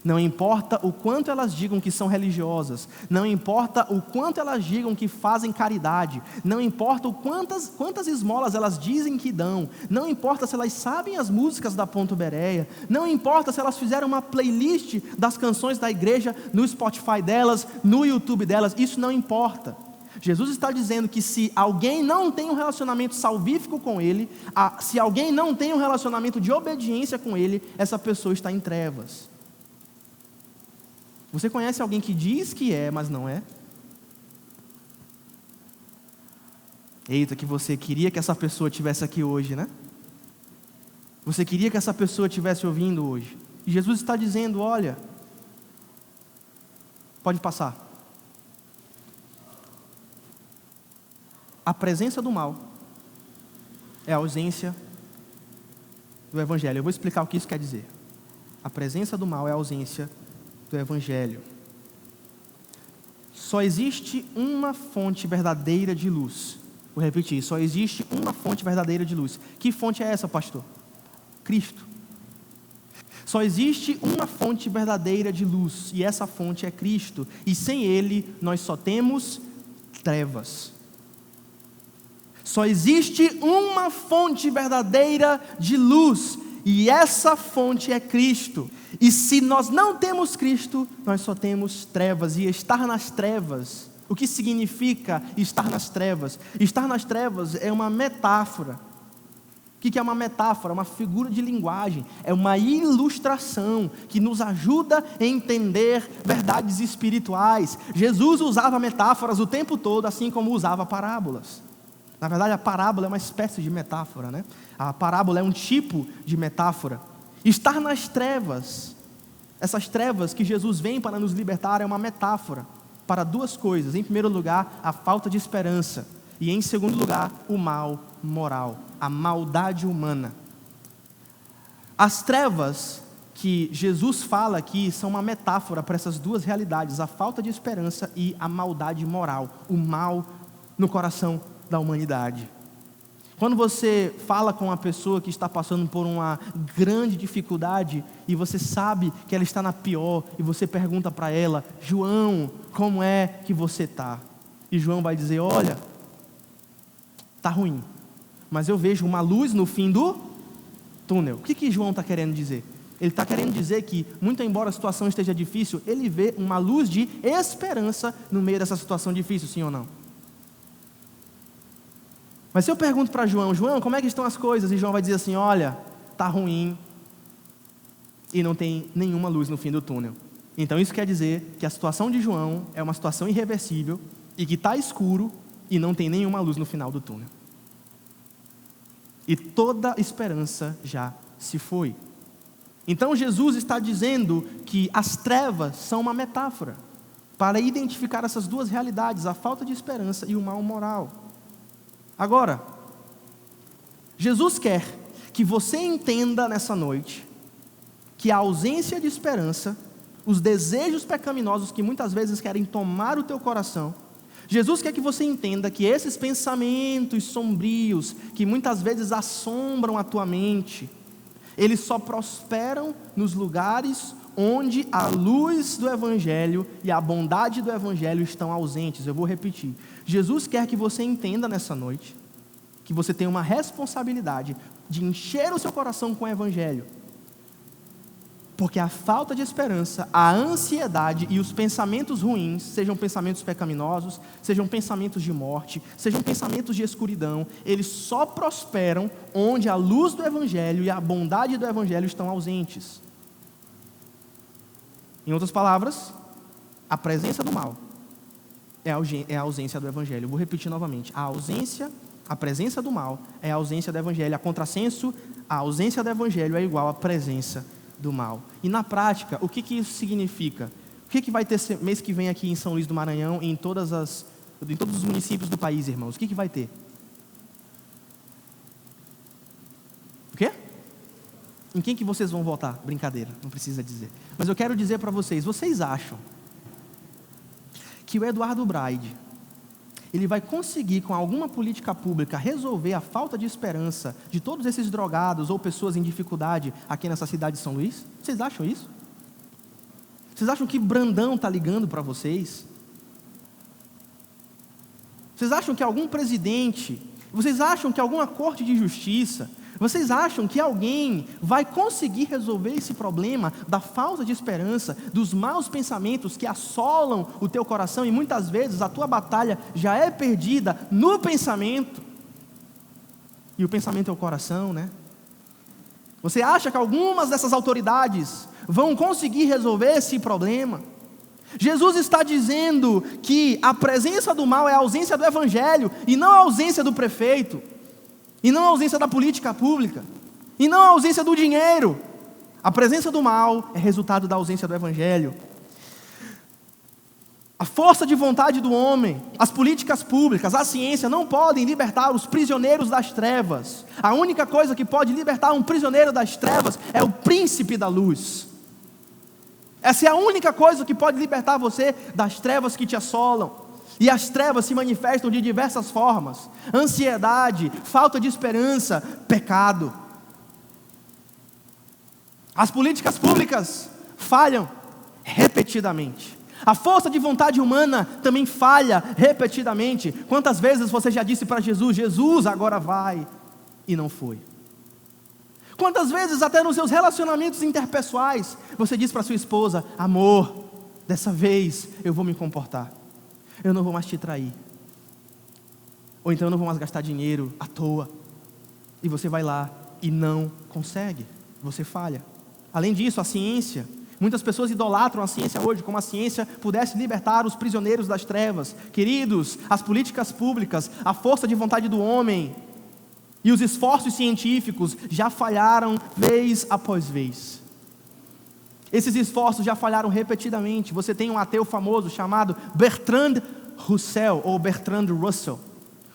Não importa o quanto elas digam que são religiosas, não importa o quanto elas digam que fazem caridade, não importa quantas esmolas elas dizem que dão, não importa se elas sabem as músicas da Ponto Bereia, não importa se elas fizeram uma playlist das canções da igreja no Spotify delas, no YouTube delas, isso não importa. Jesus está dizendo que se alguém não tem um relacionamento salvífico com Ele, se alguém não tem um relacionamento de obediência com Ele, essa pessoa está em trevas. Você conhece alguém que diz que é, mas não é? Eita, que você queria que essa pessoa estivesse aqui hoje, né? Você queria que essa pessoa estivesse ouvindo hoje. E Jesus está dizendo, olha, pode passar. A presença do mal é a ausência do Evangelho. Eu vou explicar o que isso quer dizer. A presença do mal é a ausência do Evangelho. Só existe uma fonte verdadeira de luz. Vou repetir, só existe uma fonte verdadeira de luz. Que fonte é essa, pastor? Cristo. Só existe uma fonte verdadeira de luz, e essa fonte é Cristo, e sem Ele nós só temos trevas. Só existe uma fonte verdadeira de luz, e essa fonte é Cristo. E se nós não temos Cristo, nós só temos trevas. E estar nas trevas, o que significa estar nas trevas? Estar nas trevas é uma metáfora. O que é uma metáfora? Uma figura de linguagem. É uma ilustração que nos ajuda a entender verdades espirituais. Jesus usava metáforas o tempo todo, assim como usava parábolas. Na verdade, a parábola é uma espécie de metáfora, né? A parábola é um tipo de metáfora. Estar nas trevas, essas trevas que Jesus vem para nos libertar, é uma metáfora para duas coisas. Em primeiro lugar, a falta de esperança. E em segundo lugar, o mal moral, a maldade humana. As trevas que Jesus fala aqui são uma metáfora para essas duas realidades, a falta de esperança e a maldade moral, o mal no coração da humanidade. Quando você fala com uma pessoa que está passando por uma grande dificuldade e você sabe que ela está na pior, e você pergunta para ela, João, como é que você está? E João vai dizer, olha, está ruim, mas eu vejo uma luz no fim do túnel. O que João está querendo dizer? Ele está querendo dizer que, muito embora a situação esteja difícil, ele vê uma luz de esperança no meio dessa situação difícil, sim ou não? Mas se eu pergunto para João, como é que estão as coisas? E João vai dizer assim, olha, está ruim e não tem nenhuma luz no fim do túnel. Então isso quer dizer que a situação de João é uma situação irreversível e que está escuro e não tem nenhuma luz no final do túnel. E toda esperança já se foi. Então Jesus está dizendo que as trevas são uma metáfora para identificar essas duas realidades, a falta de esperança e o mal moral. Agora, Jesus quer que você entenda nessa noite que a ausência de esperança, os desejos pecaminosos que muitas vezes querem tomar o teu coração, Jesus quer que você entenda que esses pensamentos sombrios, que muitas vezes assombram a tua mente, eles só prosperam nos lugares onde a luz do Evangelho e a bondade do Evangelho estão ausentes. Eu vou repetir. Jesus quer que você entenda nessa noite que você tem uma responsabilidade de encher o seu coração com o Evangelho. Porque a falta de esperança, a ansiedade e os pensamentos ruins, sejam pensamentos pecaminosos, sejam pensamentos de morte, sejam pensamentos de escuridão, eles só prosperam onde a luz do Evangelho e a bondade do Evangelho estão ausentes. Em outras palavras, a presença do mal é a ausência do Evangelho. Eu vou repetir novamente. A presença do mal é a ausência do Evangelho. A contrassenso, a ausência do Evangelho é igual à presença do mal. E na prática, o que isso significa? O que vai ter mês que vem aqui em São Luís do Maranhão e em todos os municípios do país, irmãos? O que vai ter? O quê? Em quem que vocês vão votar? Brincadeira, não precisa dizer. Mas eu quero dizer para vocês acham que o Eduardo Braide, ele vai conseguir, com alguma política pública, resolver a falta de esperança de todos esses drogados ou pessoas em dificuldade aqui nessa cidade de São Luís? Vocês acham isso? Vocês acham que Brandão está ligando para vocês? Vocês acham que algum presidente, vocês acham que alguma corte de justiça, vocês acham que alguém vai conseguir resolver esse problema da falta de esperança, dos maus pensamentos que assolam o teu coração, e muitas vezes a tua batalha já é perdida no pensamento, e o pensamento é o coração, né? Você acha que algumas dessas autoridades vão conseguir resolver esse problema? Jesus está dizendo que a presença do mal é a ausência do Evangelho, e não a ausência do prefeito, e não a ausência da política pública, e não a ausência do dinheiro. A presença do mal é resultado da ausência do Evangelho. A força de vontade do homem, as políticas públicas, a ciência não podem libertar os prisioneiros das trevas. A única coisa que pode libertar um prisioneiro das trevas é o príncipe da luz. Essa é a única coisa que pode libertar você das trevas que te assolam. E as trevas se manifestam de diversas formas: ansiedade, falta de esperança, pecado. As políticas públicas falham repetidamente. A força de vontade humana também falha repetidamente. Quantas vezes você já disse para Jesus: Jesus, agora vai, e não foi? Quantas vezes até nos seus relacionamentos interpessoais você diz para sua esposa: amor, dessa vez eu vou me comportar, eu não vou mais te trair, ou então eu não vou mais gastar dinheiro à toa, e você vai lá e não consegue, você falha. Além disso, a ciência, muitas pessoas idolatram a ciência hoje, como a ciência pudesse libertar os prisioneiros das trevas. Queridos, as políticas públicas, a força de vontade do homem e os esforços científicos já falharam vez após vez. Esses esforços já falharam repetidamente. Você tem um ateu famoso chamado Bertrand Russell, ou Bertrand Russell,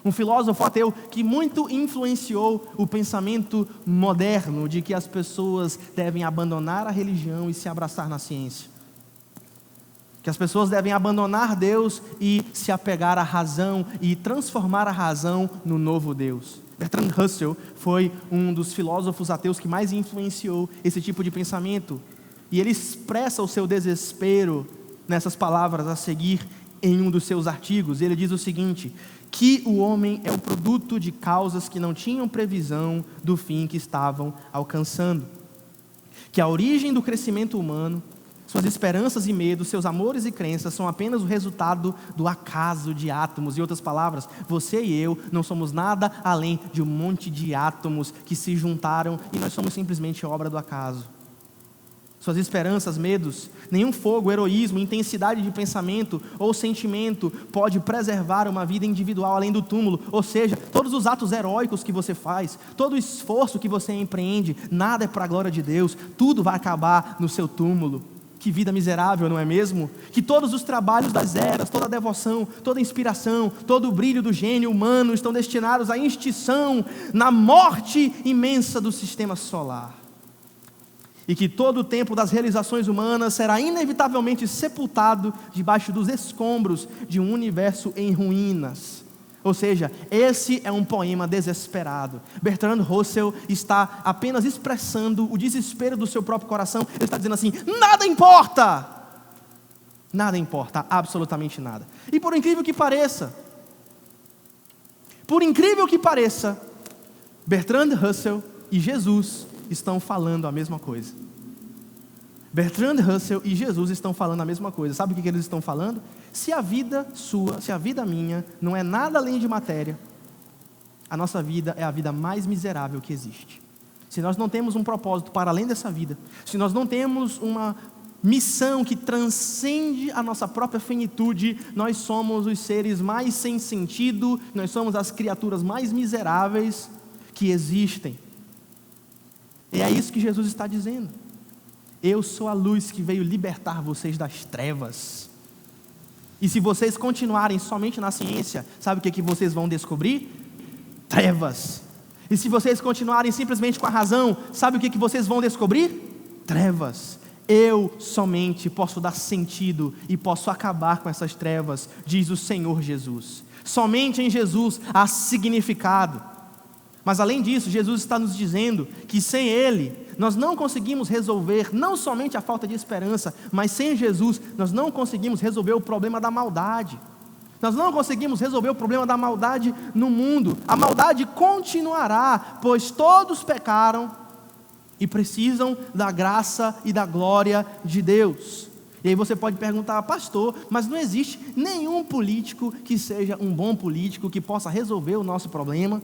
um filósofo ateu que muito influenciou o pensamento moderno de que as pessoas devem abandonar a religião e se abraçar na ciência, que as pessoas devem abandonar Deus e se apegar à razão e transformar a razão no novo Deus. Bertrand Russell foi um dos filósofos ateus que mais influenciou esse tipo de pensamento, e ele expressa o seu desespero nessas palavras a seguir em um dos seus artigos. Ele diz o seguinte: que o homem é o produto de causas que não tinham previsão do fim que estavam alcançando, que a origem do crescimento humano, suas esperanças e medos, seus amores e crenças são apenas o resultado do acaso de átomos. Em outras palavras, você e eu não somos nada além de um monte de átomos que se juntaram e nós somos simplesmente obra do acaso. Suas esperanças, medos, nenhum fogo, heroísmo, intensidade de pensamento ou sentimento pode preservar uma vida individual além do túmulo. Ou seja, todos os atos heróicos que você faz, todo o esforço que você empreende, nada é para a glória de Deus, tudo vai acabar no seu túmulo. Que vida miserável, não é mesmo? Que todos os trabalhos das eras, toda a devoção, toda a inspiração, todo o brilho do gênio humano estão destinados à extinção na morte imensa do sistema solar. E que todo o tempo das realizações humanas será inevitavelmente sepultado debaixo dos escombros de um universo em ruínas. Ou seja, esse é um poema desesperado. Bertrand Russell está apenas expressando o desespero do seu próprio coração. Ele está dizendo assim: nada importa! Nada importa, absolutamente nada. E por incrível que pareça, Bertrand Russell e Jesus estão falando a mesma coisa. Bertrand Russell e Jesus estão falando a mesma coisa. Sabe o que eles estão falando? Se a vida sua, se a vida minha não é nada além de matéria, a nossa vida é a vida mais miserável que existe. Se nós não temos um propósito para além dessa vida, se nós não temos uma missão que transcende a nossa própria finitude, nós somos os seres mais sem sentido, nós somos as criaturas mais miseráveis que existem. E é isso que Jesus está dizendo. Eu sou a luz que veio libertar vocês das trevas. E se vocês continuarem somente na ciência, sabe o que vocês vão descobrir? Trevas. E se vocês continuarem simplesmente com a razão, sabe o que vocês vão descobrir? Trevas. Eu somente posso dar sentido e posso acabar com essas trevas, diz o Senhor Jesus. Somente em Jesus há significado. Mas além disso, Jesus está nos dizendo que sem Ele, nós não conseguimos resolver não somente a falta de esperança, mas sem Jesus, nós não conseguimos resolver o problema da maldade. Nós não conseguimos resolver o problema da maldade no mundo. A maldade continuará, pois todos pecaram e precisam da graça e da glória de Deus. E aí você pode perguntar: pastor, mas não existe nenhum político que seja um bom político, que possa resolver o nosso problema?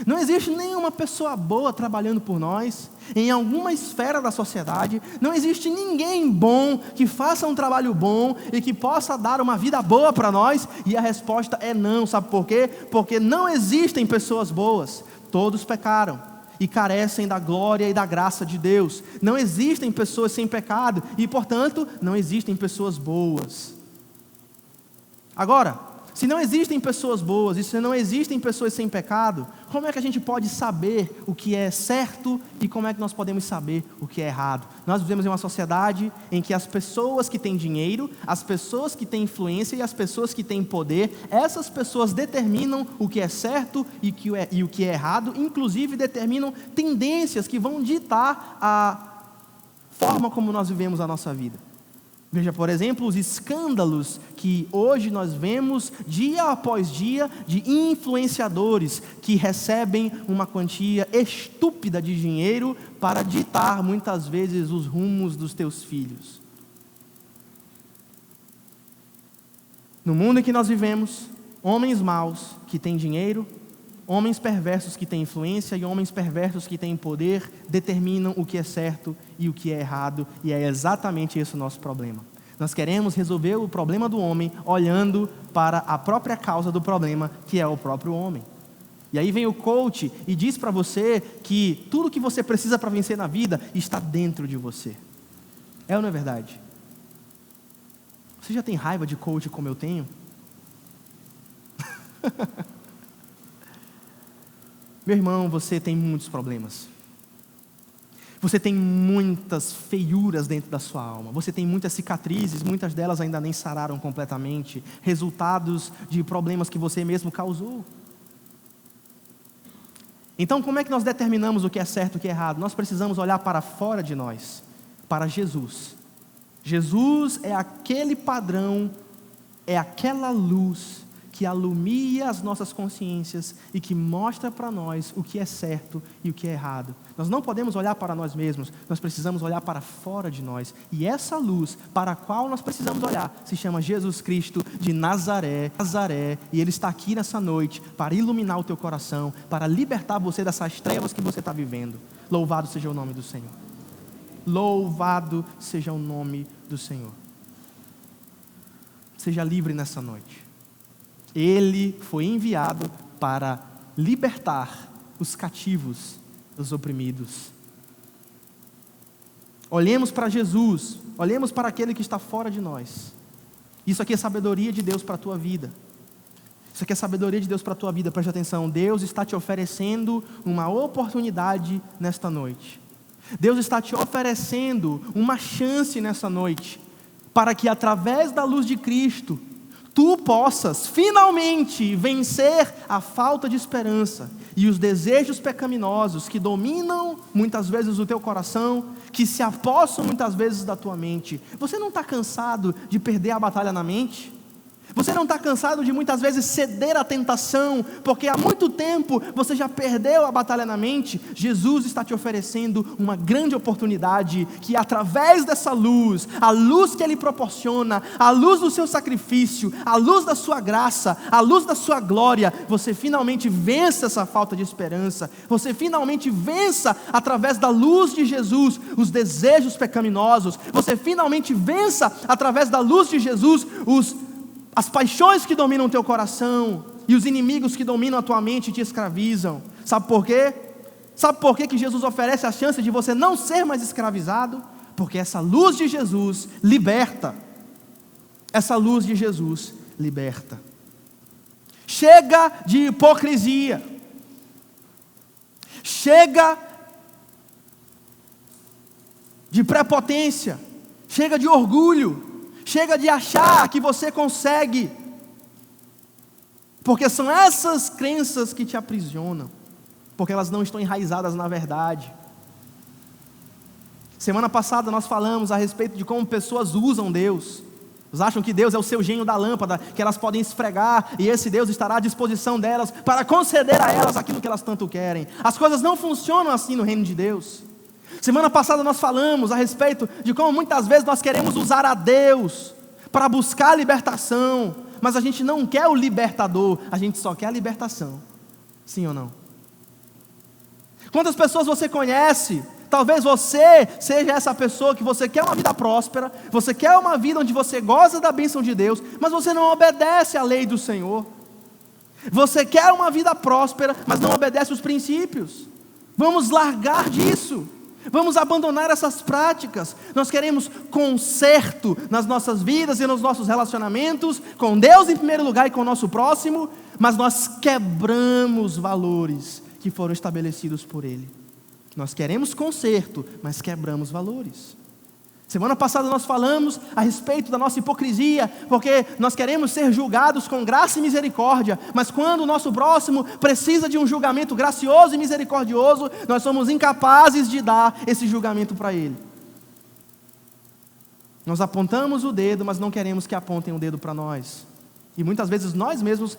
Não existe nenhuma pessoa boa trabalhando por nós, em alguma esfera da sociedade. Não existe ninguém bom que faça um trabalho bom e que possa dar uma vida boa para nós. E a resposta é não. Sabe por quê? Porque não existem pessoas boas. Todos pecaram e carecem da glória e da graça de Deus. Não existem pessoas sem pecado e, portanto, não existem pessoas boas. Agora, se não existem pessoas boas e se não existem pessoas sem pecado, como é que a gente pode saber o que é certo e como é que nós podemos saber o que é errado? Nós vivemos em uma sociedade em que as pessoas que têm dinheiro, as pessoas que têm influência e as pessoas que têm poder, essas pessoas determinam o que é certo e o que é errado, inclusive determinam tendências que vão ditar a forma como nós vivemos a nossa vida. Veja, por exemplo, os escândalos que hoje nós vemos dia após dia de influenciadores que recebem uma quantia estúpida de dinheiro para ditar muitas vezes os rumos dos teus filhos. No mundo em que nós vivemos, homens maus que têm dinheiro, homens perversos que têm influência e homens perversos que têm poder determinam o que é certo e o que é errado, e é exatamente esse o nosso problema. Nós queremos resolver o problema do homem olhando para a própria causa do problema, que é o próprio homem. E aí vem o coach e diz para você que tudo que você precisa para vencer na vida está dentro de você. É ou não é verdade? Você já tem raiva de coach como eu tenho? Meu irmão, você tem muitos problemas. Você tem muitas feiuras dentro da sua alma. Você tem muitas cicatrizes, muitas delas ainda nem sararam completamente. Resultados de problemas que você mesmo causou. Então, como é que nós determinamos o que é certo e o que é errado? Nós precisamos olhar para fora de nós, para Jesus. Jesus é aquele padrão, é aquela luz que alumia as nossas consciências e que mostra para nós o que é certo e o que é errado. Nós não podemos olhar para nós mesmos, nós precisamos olhar para fora de nós. E essa luz para a qual nós precisamos olhar se chama Jesus Cristo de Nazaré, e Ele está aqui nessa noite para iluminar o teu coração, para libertar você dessas trevas que você está vivendo. Louvado seja o nome do Senhor. Louvado seja o nome do Senhor. Seja livre nessa noite. Ele foi enviado para libertar os cativos, os oprimidos. Olhemos para Jesus, olhemos para aquele que está fora de nós. Isso aqui é sabedoria de Deus para a tua vida. Isso aqui é sabedoria de Deus para a tua vida, preste atenção. Deus está te oferecendo uma oportunidade nesta noite. Deus está te oferecendo uma chance nessa noite, para que através da luz de Cristo, tu possas finalmente vencer a falta de esperança e os desejos pecaminosos que dominam muitas vezes o teu coração, que se apossam muitas vezes da tua mente. Você não está cansado de perder a batalha na mente? Você não está cansado de muitas vezes ceder à tentação, porque há muito tempo você já perdeu a batalha na mente? Jesus está te oferecendo uma grande oportunidade, que através dessa luz, a luz que Ele proporciona, a luz do seu sacrifício, a luz da sua graça, a luz da sua glória, você finalmente vença essa falta de esperança, você finalmente vença através da luz de Jesus os desejos pecaminosos, você finalmente vença através da luz de Jesus as paixões que dominam o teu coração e os inimigos que dominam a tua mente e te escravizam. Sabe por quê? Sabe por quê que Jesus oferece a chance de você não ser mais escravizado? Porque essa luz de Jesus liberta. Essa luz de Jesus liberta. Chega de hipocrisia. Chega de prepotência. Chega de orgulho. Chega de achar que você consegue, porque são essas crenças que te aprisionam, porque elas não estão enraizadas na verdade. Semana passada nós falamos a respeito de como pessoas usam Deus. Elas acham que Deus é o seu gênio da lâmpada, que elas podem esfregar, e esse Deus estará à disposição delas, para conceder a elas aquilo que elas tanto querem. As coisas não funcionam assim no reino de Deus. Semana passada nós falamos a respeito de como muitas vezes nós queremos usar a Deus para buscar a libertação, mas a gente não quer o libertador, a gente só quer a libertação. Sim ou não? Quantas pessoas você conhece? Talvez você seja essa pessoa que você quer uma vida próspera, você quer uma vida onde você goza da bênção de Deus, mas você não obedece à lei do Senhor. Você quer uma vida próspera, mas não obedece os princípios. Vamos largar disso. Vamos abandonar essas práticas. Nós queremos conserto nas nossas vidas e nos nossos relacionamentos, com Deus em primeiro lugar e com o nosso próximo, mas nós quebramos valores que foram estabelecidos por Ele. Nós queremos conserto, mas quebramos valores. Semana passada nós falamos a respeito da nossa hipocrisia, porque nós queremos ser julgados com graça e misericórdia, mas quando o nosso próximo precisa de um julgamento gracioso e misericordioso, nós somos incapazes de dar esse julgamento para ele. Nós apontamos o dedo, mas não queremos que apontem o dedo para nós. E muitas vezes nós mesmos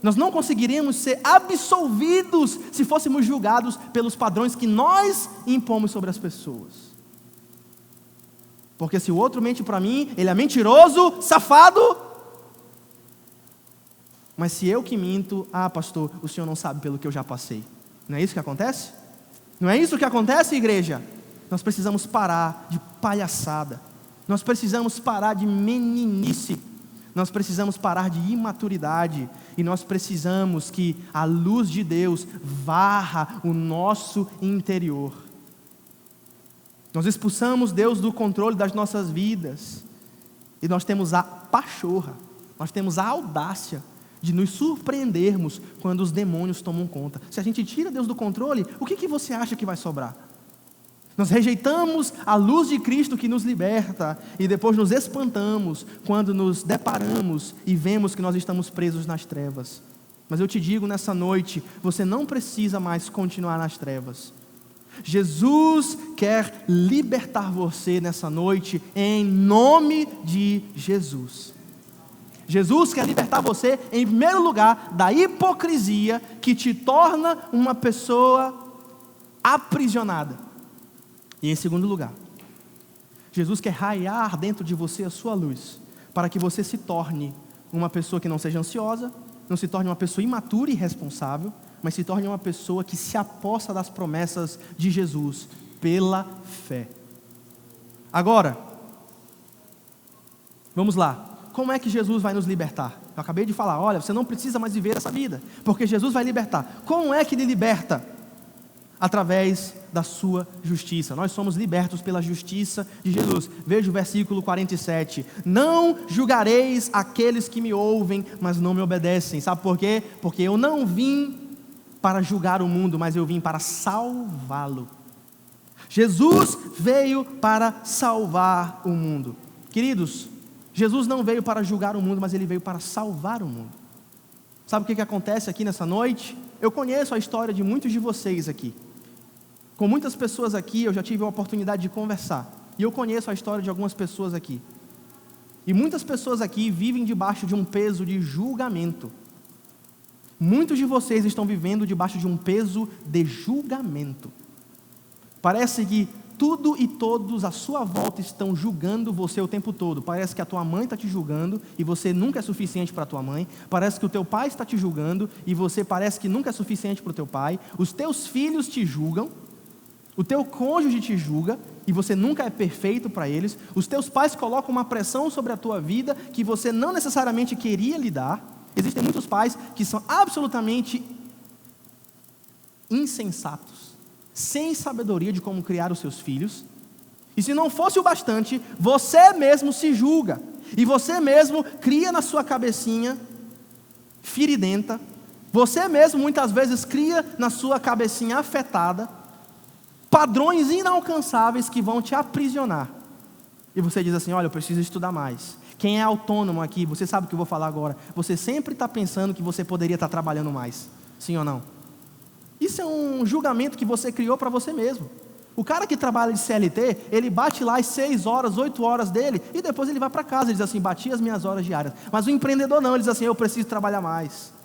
nós não conseguiríamos ser absolvidos se fôssemos julgados pelos padrões que nós impomos sobre as pessoas. Porque se o outro mente para mim, ele é mentiroso, safado. Mas se eu que minto, pastor, o senhor não sabe pelo que eu já passei. Não é isso que acontece? Não é isso que acontece, igreja? Nós precisamos parar de palhaçada. Nós precisamos parar de meninice. Nós precisamos parar de imaturidade. E nós precisamos que a luz de Deus varra o nosso interior. Nós expulsamos Deus do controle das nossas vidas, e nós temos a pachorra, nós temos a audácia de nos surpreendermos quando os demônios tomam conta. Se a gente tira Deus do controle, o que você acha que vai sobrar? Nós rejeitamos a luz de Cristo que nos liberta, e depois nos espantamos quando nos deparamos e vemos que nós estamos presos nas trevas. Mas eu te digo nessa noite, você não precisa mais continuar nas trevas. Jesus quer libertar você nessa noite, em nome de Jesus. Jesus quer libertar você, em primeiro lugar, da hipocrisia que te torna uma pessoa aprisionada. E em segundo lugar, Jesus quer raiar dentro de você a sua luz, para que você se torne uma pessoa que não seja ansiosa, não se torne uma pessoa imatura e irresponsável, mas se torne uma pessoa que se apossa das promessas de Jesus pela fé. Agora, vamos lá. Como é que Jesus vai nos libertar? Eu acabei de falar, olha, você não precisa mais viver essa vida, porque Jesus vai libertar. Como é que Ele liberta? Através da sua justiça. Nós somos libertos pela justiça de Jesus. Veja o versículo 47. Não julgareis aqueles que me ouvem, mas não me obedecem. Sabe por quê? Porque eu não vim para julgar o mundo, mas eu vim para salvá-lo. Jesus veio para salvar o mundo. Queridos, Jesus não veio para julgar o mundo, mas Ele veio para salvar o mundo. Sabe o que acontece aqui nessa noite? Eu conheço a história de muitos de vocês aqui. Com muitas pessoas aqui eu já tive a oportunidade de conversar. E eu conheço a história de algumas pessoas aqui. E muitas pessoas aqui vivem debaixo de um peso de julgamento. Muitos de vocês estão vivendo debaixo de um peso de julgamento. Parece que tudo e todos à sua volta estão julgando você o tempo todo. Parece que a tua mãe está te julgando e você nunca é suficiente para a tua mãe. Parece que o teu pai está te julgando e você parece que nunca é suficiente para o teu pai. Os teus filhos te julgam. O teu cônjuge te julga e você nunca é perfeito para eles. Os teus pais colocam uma pressão sobre a tua vida que você não necessariamente queria lidar. Existem muitos pais que são absolutamente insensatos, sem sabedoria de como criar os seus filhos. E se não fosse o bastante, você mesmo se julga. E você mesmo cria na sua cabecinha feridenta. Você mesmo muitas vezes cria na sua cabecinha afetada padrões inalcançáveis que vão te aprisionar. E você diz assim, olha, eu preciso estudar mais. Quem é autônomo aqui, você sabe o que eu vou falar agora. Você sempre está pensando que você poderia estar trabalhando mais. Sim ou não? Isso é um julgamento que você criou para você mesmo. O cara que trabalha de CLT, ele bate lá as 6 horas, 8 horas dele, e depois ele vai para casa, ele diz assim, bati as minhas horas diárias. Mas o empreendedor não, ele diz assim, eu preciso trabalhar mais.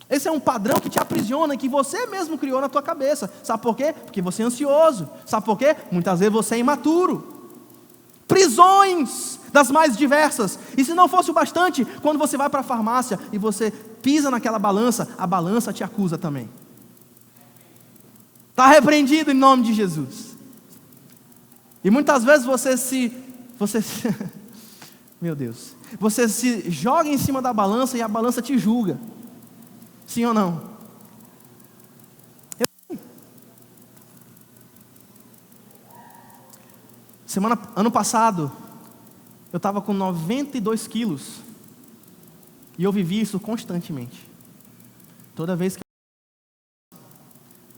Esse é um padrão que te aprisiona, que você mesmo criou na tua cabeça. Sabe por quê? Porque você é ansioso. Sabe por quê? Muitas vezes você é imaturo. Prisões das mais diversas. E se não fosse o bastante, quando você vai para a farmácia e você pisa naquela balança, a balança te acusa também. Está repreendido em nome de Jesus. E muitas vezes meu Deus, você se joga em cima da balança e a balança te julga. Sim ou não? Ano passado, eu estava com 92 quilos. E eu vivi isso constantemente. Toda vez que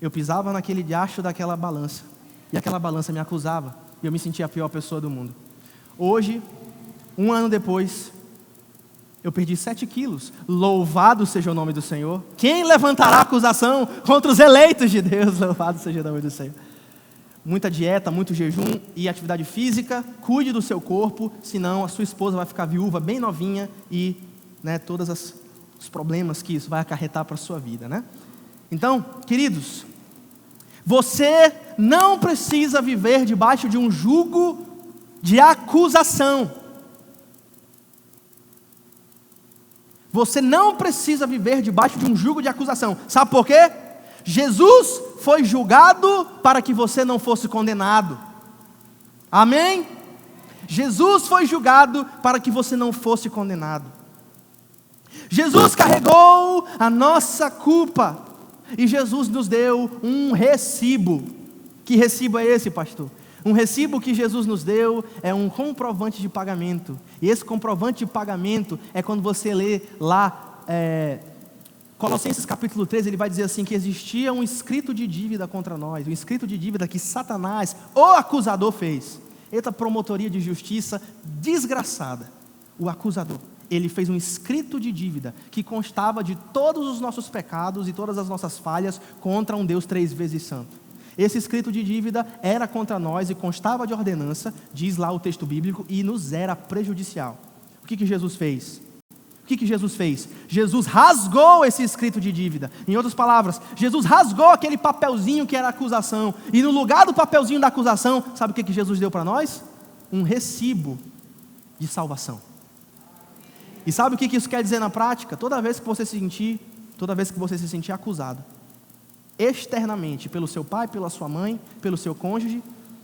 eu pisava naquele diacho daquela balança, e aquela balança me acusava, e eu me sentia a pior pessoa do mundo. Hoje, 1 ano depois, eu perdi 7 quilos. Louvado seja o nome do Senhor. Quem levantará acusação contra os eleitos de Deus? Louvado seja o nome do Senhor. Muita dieta, muito jejum e atividade física. Cuide do seu corpo, senão a sua esposa vai ficar viúva bem novinha e todos os problemas que isso vai acarretar para a sua vida, né? Então, queridos, você não precisa viver debaixo de um jugo de acusação. Você não precisa viver debaixo de um jugo de acusação. Sabe por quê? Jesus foi julgado para que você não fosse condenado. Amém? Jesus foi julgado para que você não fosse condenado. Jesus carregou a nossa culpa. E Jesus nos deu um recibo. Que recibo é esse, pastor? Um recibo que Jesus nos deu é um comprovante de pagamento. E esse comprovante de pagamento é quando você lê lá, Colossenses capítulo 13, ele vai dizer assim, que existia um escrito de dívida contra nós, um escrito de dívida que Satanás, o acusador, fez. Eita promotoria de justiça desgraçada, o acusador. Ele fez um escrito de dívida que constava de todos os nossos pecados e todas as nossas falhas contra um Deus 3 vezes santo. Esse escrito de dívida era contra nós e constava de ordenança, diz lá o texto bíblico, e nos era prejudicial. O que Jesus fez? O que Jesus fez? Jesus rasgou esse escrito de dívida. Em outras palavras, Jesus rasgou aquele papelzinho que era acusação. E no lugar do papelzinho da acusação, sabe o que Jesus deu para nós? Um recibo de salvação. E sabe o que isso quer dizer na prática? Toda vez que você se sentir acusado, externamente, pelo seu pai, pela sua mãe, pelo seu cônjuge,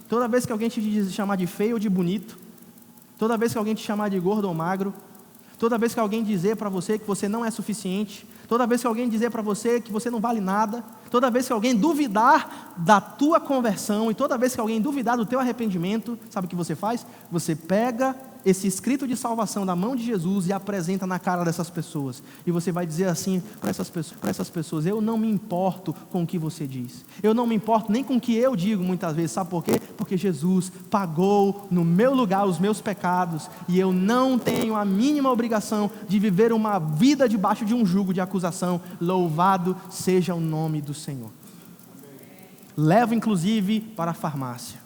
toda vez que alguém te chamar de feio ou de bonito, toda vez que alguém te chamar de gordo ou magro, toda vez que alguém dizer para você que você não é suficiente, toda vez que alguém dizer para você que você não vale nada, Toda vez que alguém duvidar da tua conversão e toda vez que alguém duvidar do teu arrependimento, sabe o que você faz? Você pega esse escrito de salvação da mão de Jesus e apresenta na cara dessas pessoas. E você vai dizer assim para essas pessoas: eu não me importo com o que você diz. Eu não me importo nem com o que eu digo muitas vezes. Sabe por quê? Porque Jesus pagou no meu lugar os meus pecados. E eu não tenho a mínima obrigação de viver uma vida debaixo de um jugo de acusação. Louvado seja o nome do Senhor. Levo inclusive para a farmácia.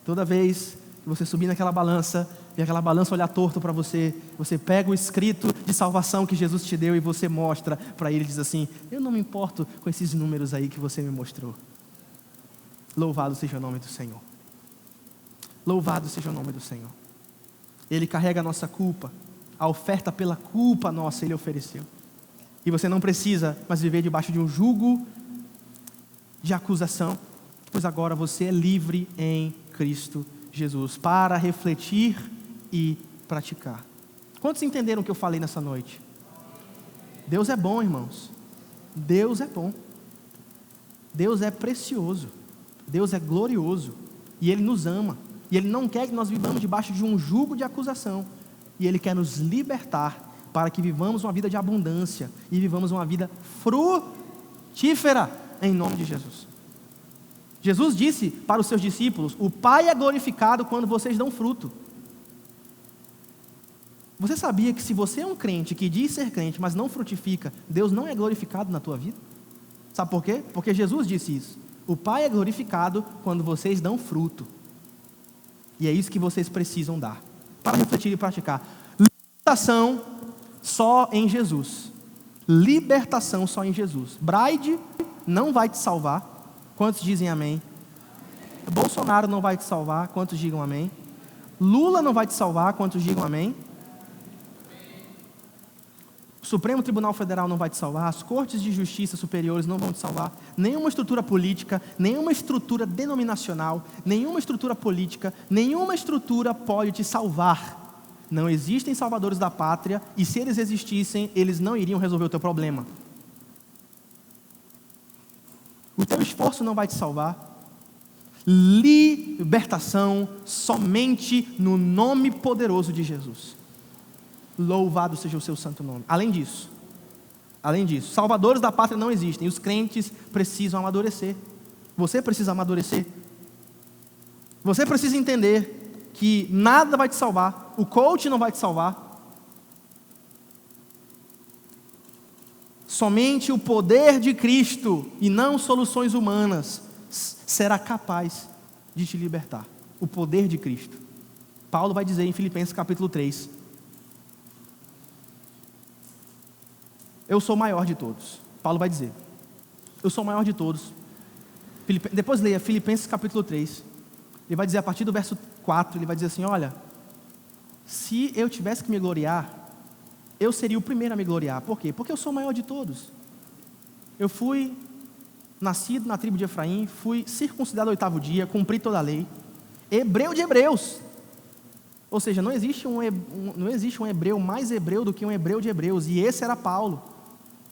Toda vez que você subir naquela balança e aquela balança olhar torto para você, você pega o escrito de salvação que Jesus te deu e você mostra para ele e diz assim: eu não me importo com esses números aí que você me mostrou. Louvado seja o nome do Senhor. Louvado seja o nome do Senhor. Ele carrega a nossa culpa. A oferta pela culpa nossa Ele ofereceu. E você não precisa mais viver debaixo de um jugo de acusação, pois agora você é livre em Cristo Jesus, para refletir e praticar. Quantos entenderam o que eu falei nessa noite? Deus é bom, irmãos. Deus é bom. Deus é precioso. Deus é glorioso. E Ele nos ama. E Ele não quer que nós vivamos debaixo de um jugo de acusação. E Ele quer nos libertar para que vivamos uma vida de abundância e vivamos uma vida frutífera em nome de Jesus. Jesus disse para os seus discípulos: o Pai é glorificado quando vocês dão fruto. Você sabia que se você é um crente que diz ser crente, mas não frutifica, Deus não é glorificado na tua vida? Sabe por quê? Porque Jesus disse isso. O Pai é glorificado quando vocês dão fruto. E é isso que vocês precisam dar, para refletir e praticar. Libertação só em Jesus. Libertação só em Jesus. Bride não vai te salvar. Quantos dizem amém? Bolsonaro não vai te salvar. Quantos digam amém? Lula não vai te salvar. Quantos digam amém? O Supremo Tribunal Federal não vai te salvar. As cortes de justiça superiores não vão te salvar. Nenhuma estrutura política, nenhuma estrutura denominacional, nenhuma estrutura política, nenhuma estrutura pode te salvar. Não existem salvadores da pátria, e se eles existissem, eles não iriam resolver o teu problema. O teu esforço não vai te salvar. Libertação somente no nome poderoso de Jesus. Louvado seja o seu santo nome. Além disso, salvadores da pátria não existem, e os crentes precisam amadurecer. Você precisa amadurecer. Você precisa entender que nada vai te salvar. O coach não vai te salvar. Somente o poder de Cristo e não soluções humanas será capaz de te libertar. O poder de Cristo. Paulo vai dizer em Filipenses capítulo 3: eu sou o maior de todos. Paulo vai dizer: eu sou o maior de todos. Depois leia Filipenses capítulo 3. Ele vai dizer a partir do verso 4, ele vai dizer assim: olha, se eu tivesse que me gloriar, eu seria o primeiro a me gloriar. Por quê? Porque eu sou o maior de todos. Eu fui nascido na tribo de Efraim, fui circuncidado ao 8º dia, cumpri toda a lei, hebreu de hebreus. Ou seja, não existe um hebreu mais hebreu do que um hebreu de hebreus, e esse era Paulo.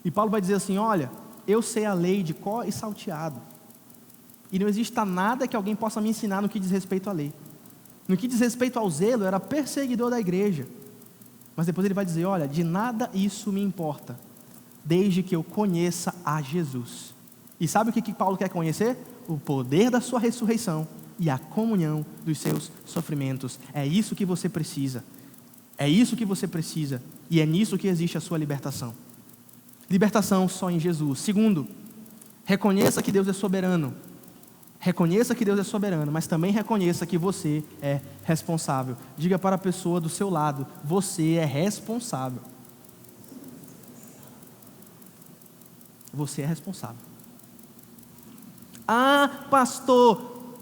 E Paulo vai dizer assim: olha, eu sei a lei de cor e salteado, e não existe nada que alguém possa me ensinar no que diz respeito à lei. No que diz respeito ao zelo, eu era perseguidor da igreja. Mas depois ele vai dizer: olha, de nada isso me importa, desde que eu conheça a Jesus. E sabe o que Paulo quer conhecer? O poder da sua ressurreição e a comunhão dos seus sofrimentos. É isso que você precisa. É isso que você precisa. E é nisso que existe a sua libertação. Libertação só em Jesus. Segundo, reconheça que Deus é soberano. Reconheça que Deus é soberano, mas também reconheça que você é responsável. Diga para a pessoa do seu lado: você é responsável. Você é responsável. Ah, pastor,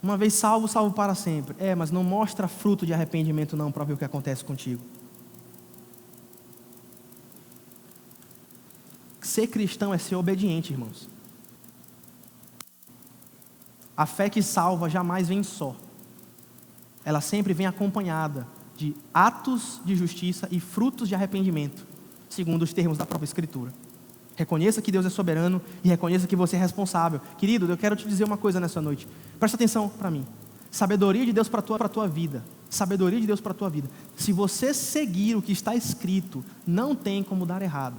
uma vez salvo, salvo para sempre. Mas não mostra fruto de arrependimento não, para ver o que acontece contigo. Ser cristão é ser obediente, irmãos. A fé que salva jamais vem só. Ela sempre vem acompanhada de atos de justiça e frutos de arrependimento, segundo os termos da própria Escritura. Reconheça que Deus é soberano e reconheça que você é responsável. Querido, eu quero te dizer uma coisa nessa noite. Presta atenção para mim. Sabedoria de Deus para a tua vida. Sabedoria de Deus para a tua vida. Se você seguir o que está escrito, não tem como dar errado.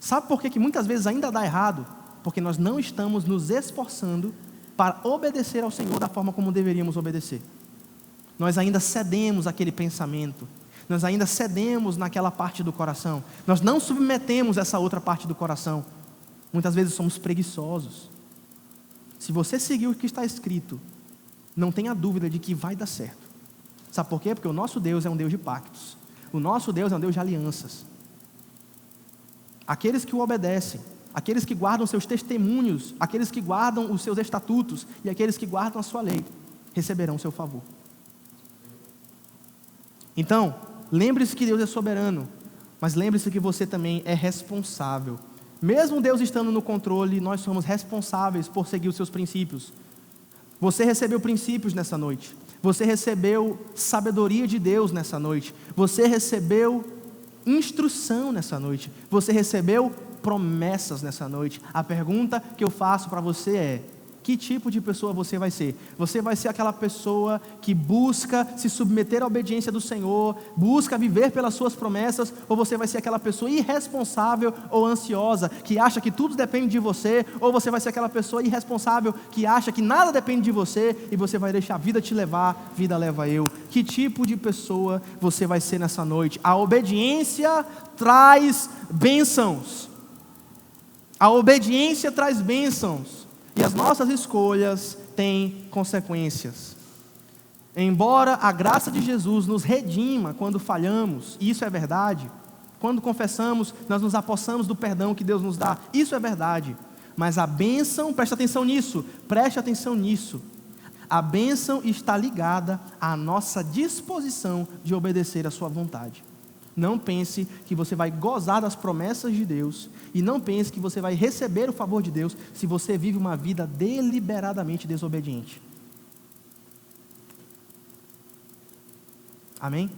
Sabe por que muitas vezes ainda dá errado? Porque nós não estamos nos esforçando para obedecer ao Senhor da forma como deveríamos obedecer. Nós ainda cedemos àquele pensamento. Nós ainda cedemos naquela parte do coração. Nós não submetemos essa outra parte do coração. Muitas vezes somos preguiçosos. Se você seguir o que está escrito, não tenha dúvida de que vai dar certo. Sabe por quê? Porque o nosso Deus é um Deus de pactos. O nosso Deus é um Deus de alianças. Aqueles que o obedecem, aqueles que guardam seus testemunhos, aqueles que guardam os seus estatutos e aqueles que guardam a sua lei, receberão o seu favor. Então, lembre-se que Deus é soberano, mas lembre-se que você também é responsável. Mesmo Deus estando no controle, nós somos responsáveis por seguir os seus princípios. Você recebeu princípios nessa noite. Você recebeu sabedoria de Deus nessa noite. Você recebeu instrução nessa noite. Você recebeu promessas nessa noite. A pergunta que eu faço para você é: que tipo de pessoa você vai ser? Você vai ser aquela pessoa que busca se submeter à obediência do Senhor, busca viver pelas suas promessas, ou você vai ser aquela pessoa irresponsável ou ansiosa, que acha que tudo depende de você, ou você vai ser aquela pessoa irresponsável que acha que nada depende de você e você vai deixar a vida te levar, vida leva eu? Que tipo de pessoa você vai ser nessa noite? A obediência traz bênçãos. A obediência traz bênçãos. E as nossas escolhas têm consequências. Embora a graça de Jesus nos redima quando falhamos, e isso é verdade. Quando confessamos, nós nos apossamos do perdão que Deus nos dá, isso é verdade. Mas a bênção, preste atenção nisso. A bênção está ligada à nossa disposição de obedecer à sua vontade. Não pense que você vai gozar das promessas de Deus e não pense que você vai receber o favor de Deus se você vive uma vida deliberadamente desobediente. Amém?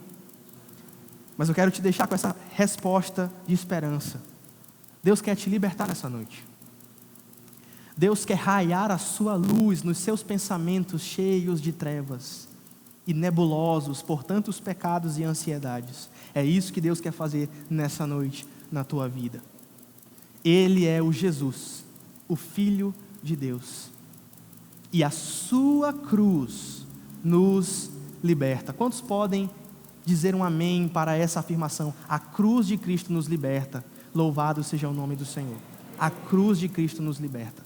Mas eu quero te deixar com essa resposta de esperança. Deus quer te libertar nessa noite. Deus quer raiar a sua luz nos seus pensamentos cheios de trevas e nebulosos por tantos pecados e ansiedades. É isso que Deus quer fazer nessa noite na tua vida. Ele é o Jesus, o Filho de Deus. E a sua cruz nos liberta. Quantos podem dizer um amém para essa afirmação? A cruz de Cristo nos liberta. Louvado seja o nome do Senhor. A cruz de Cristo nos liberta.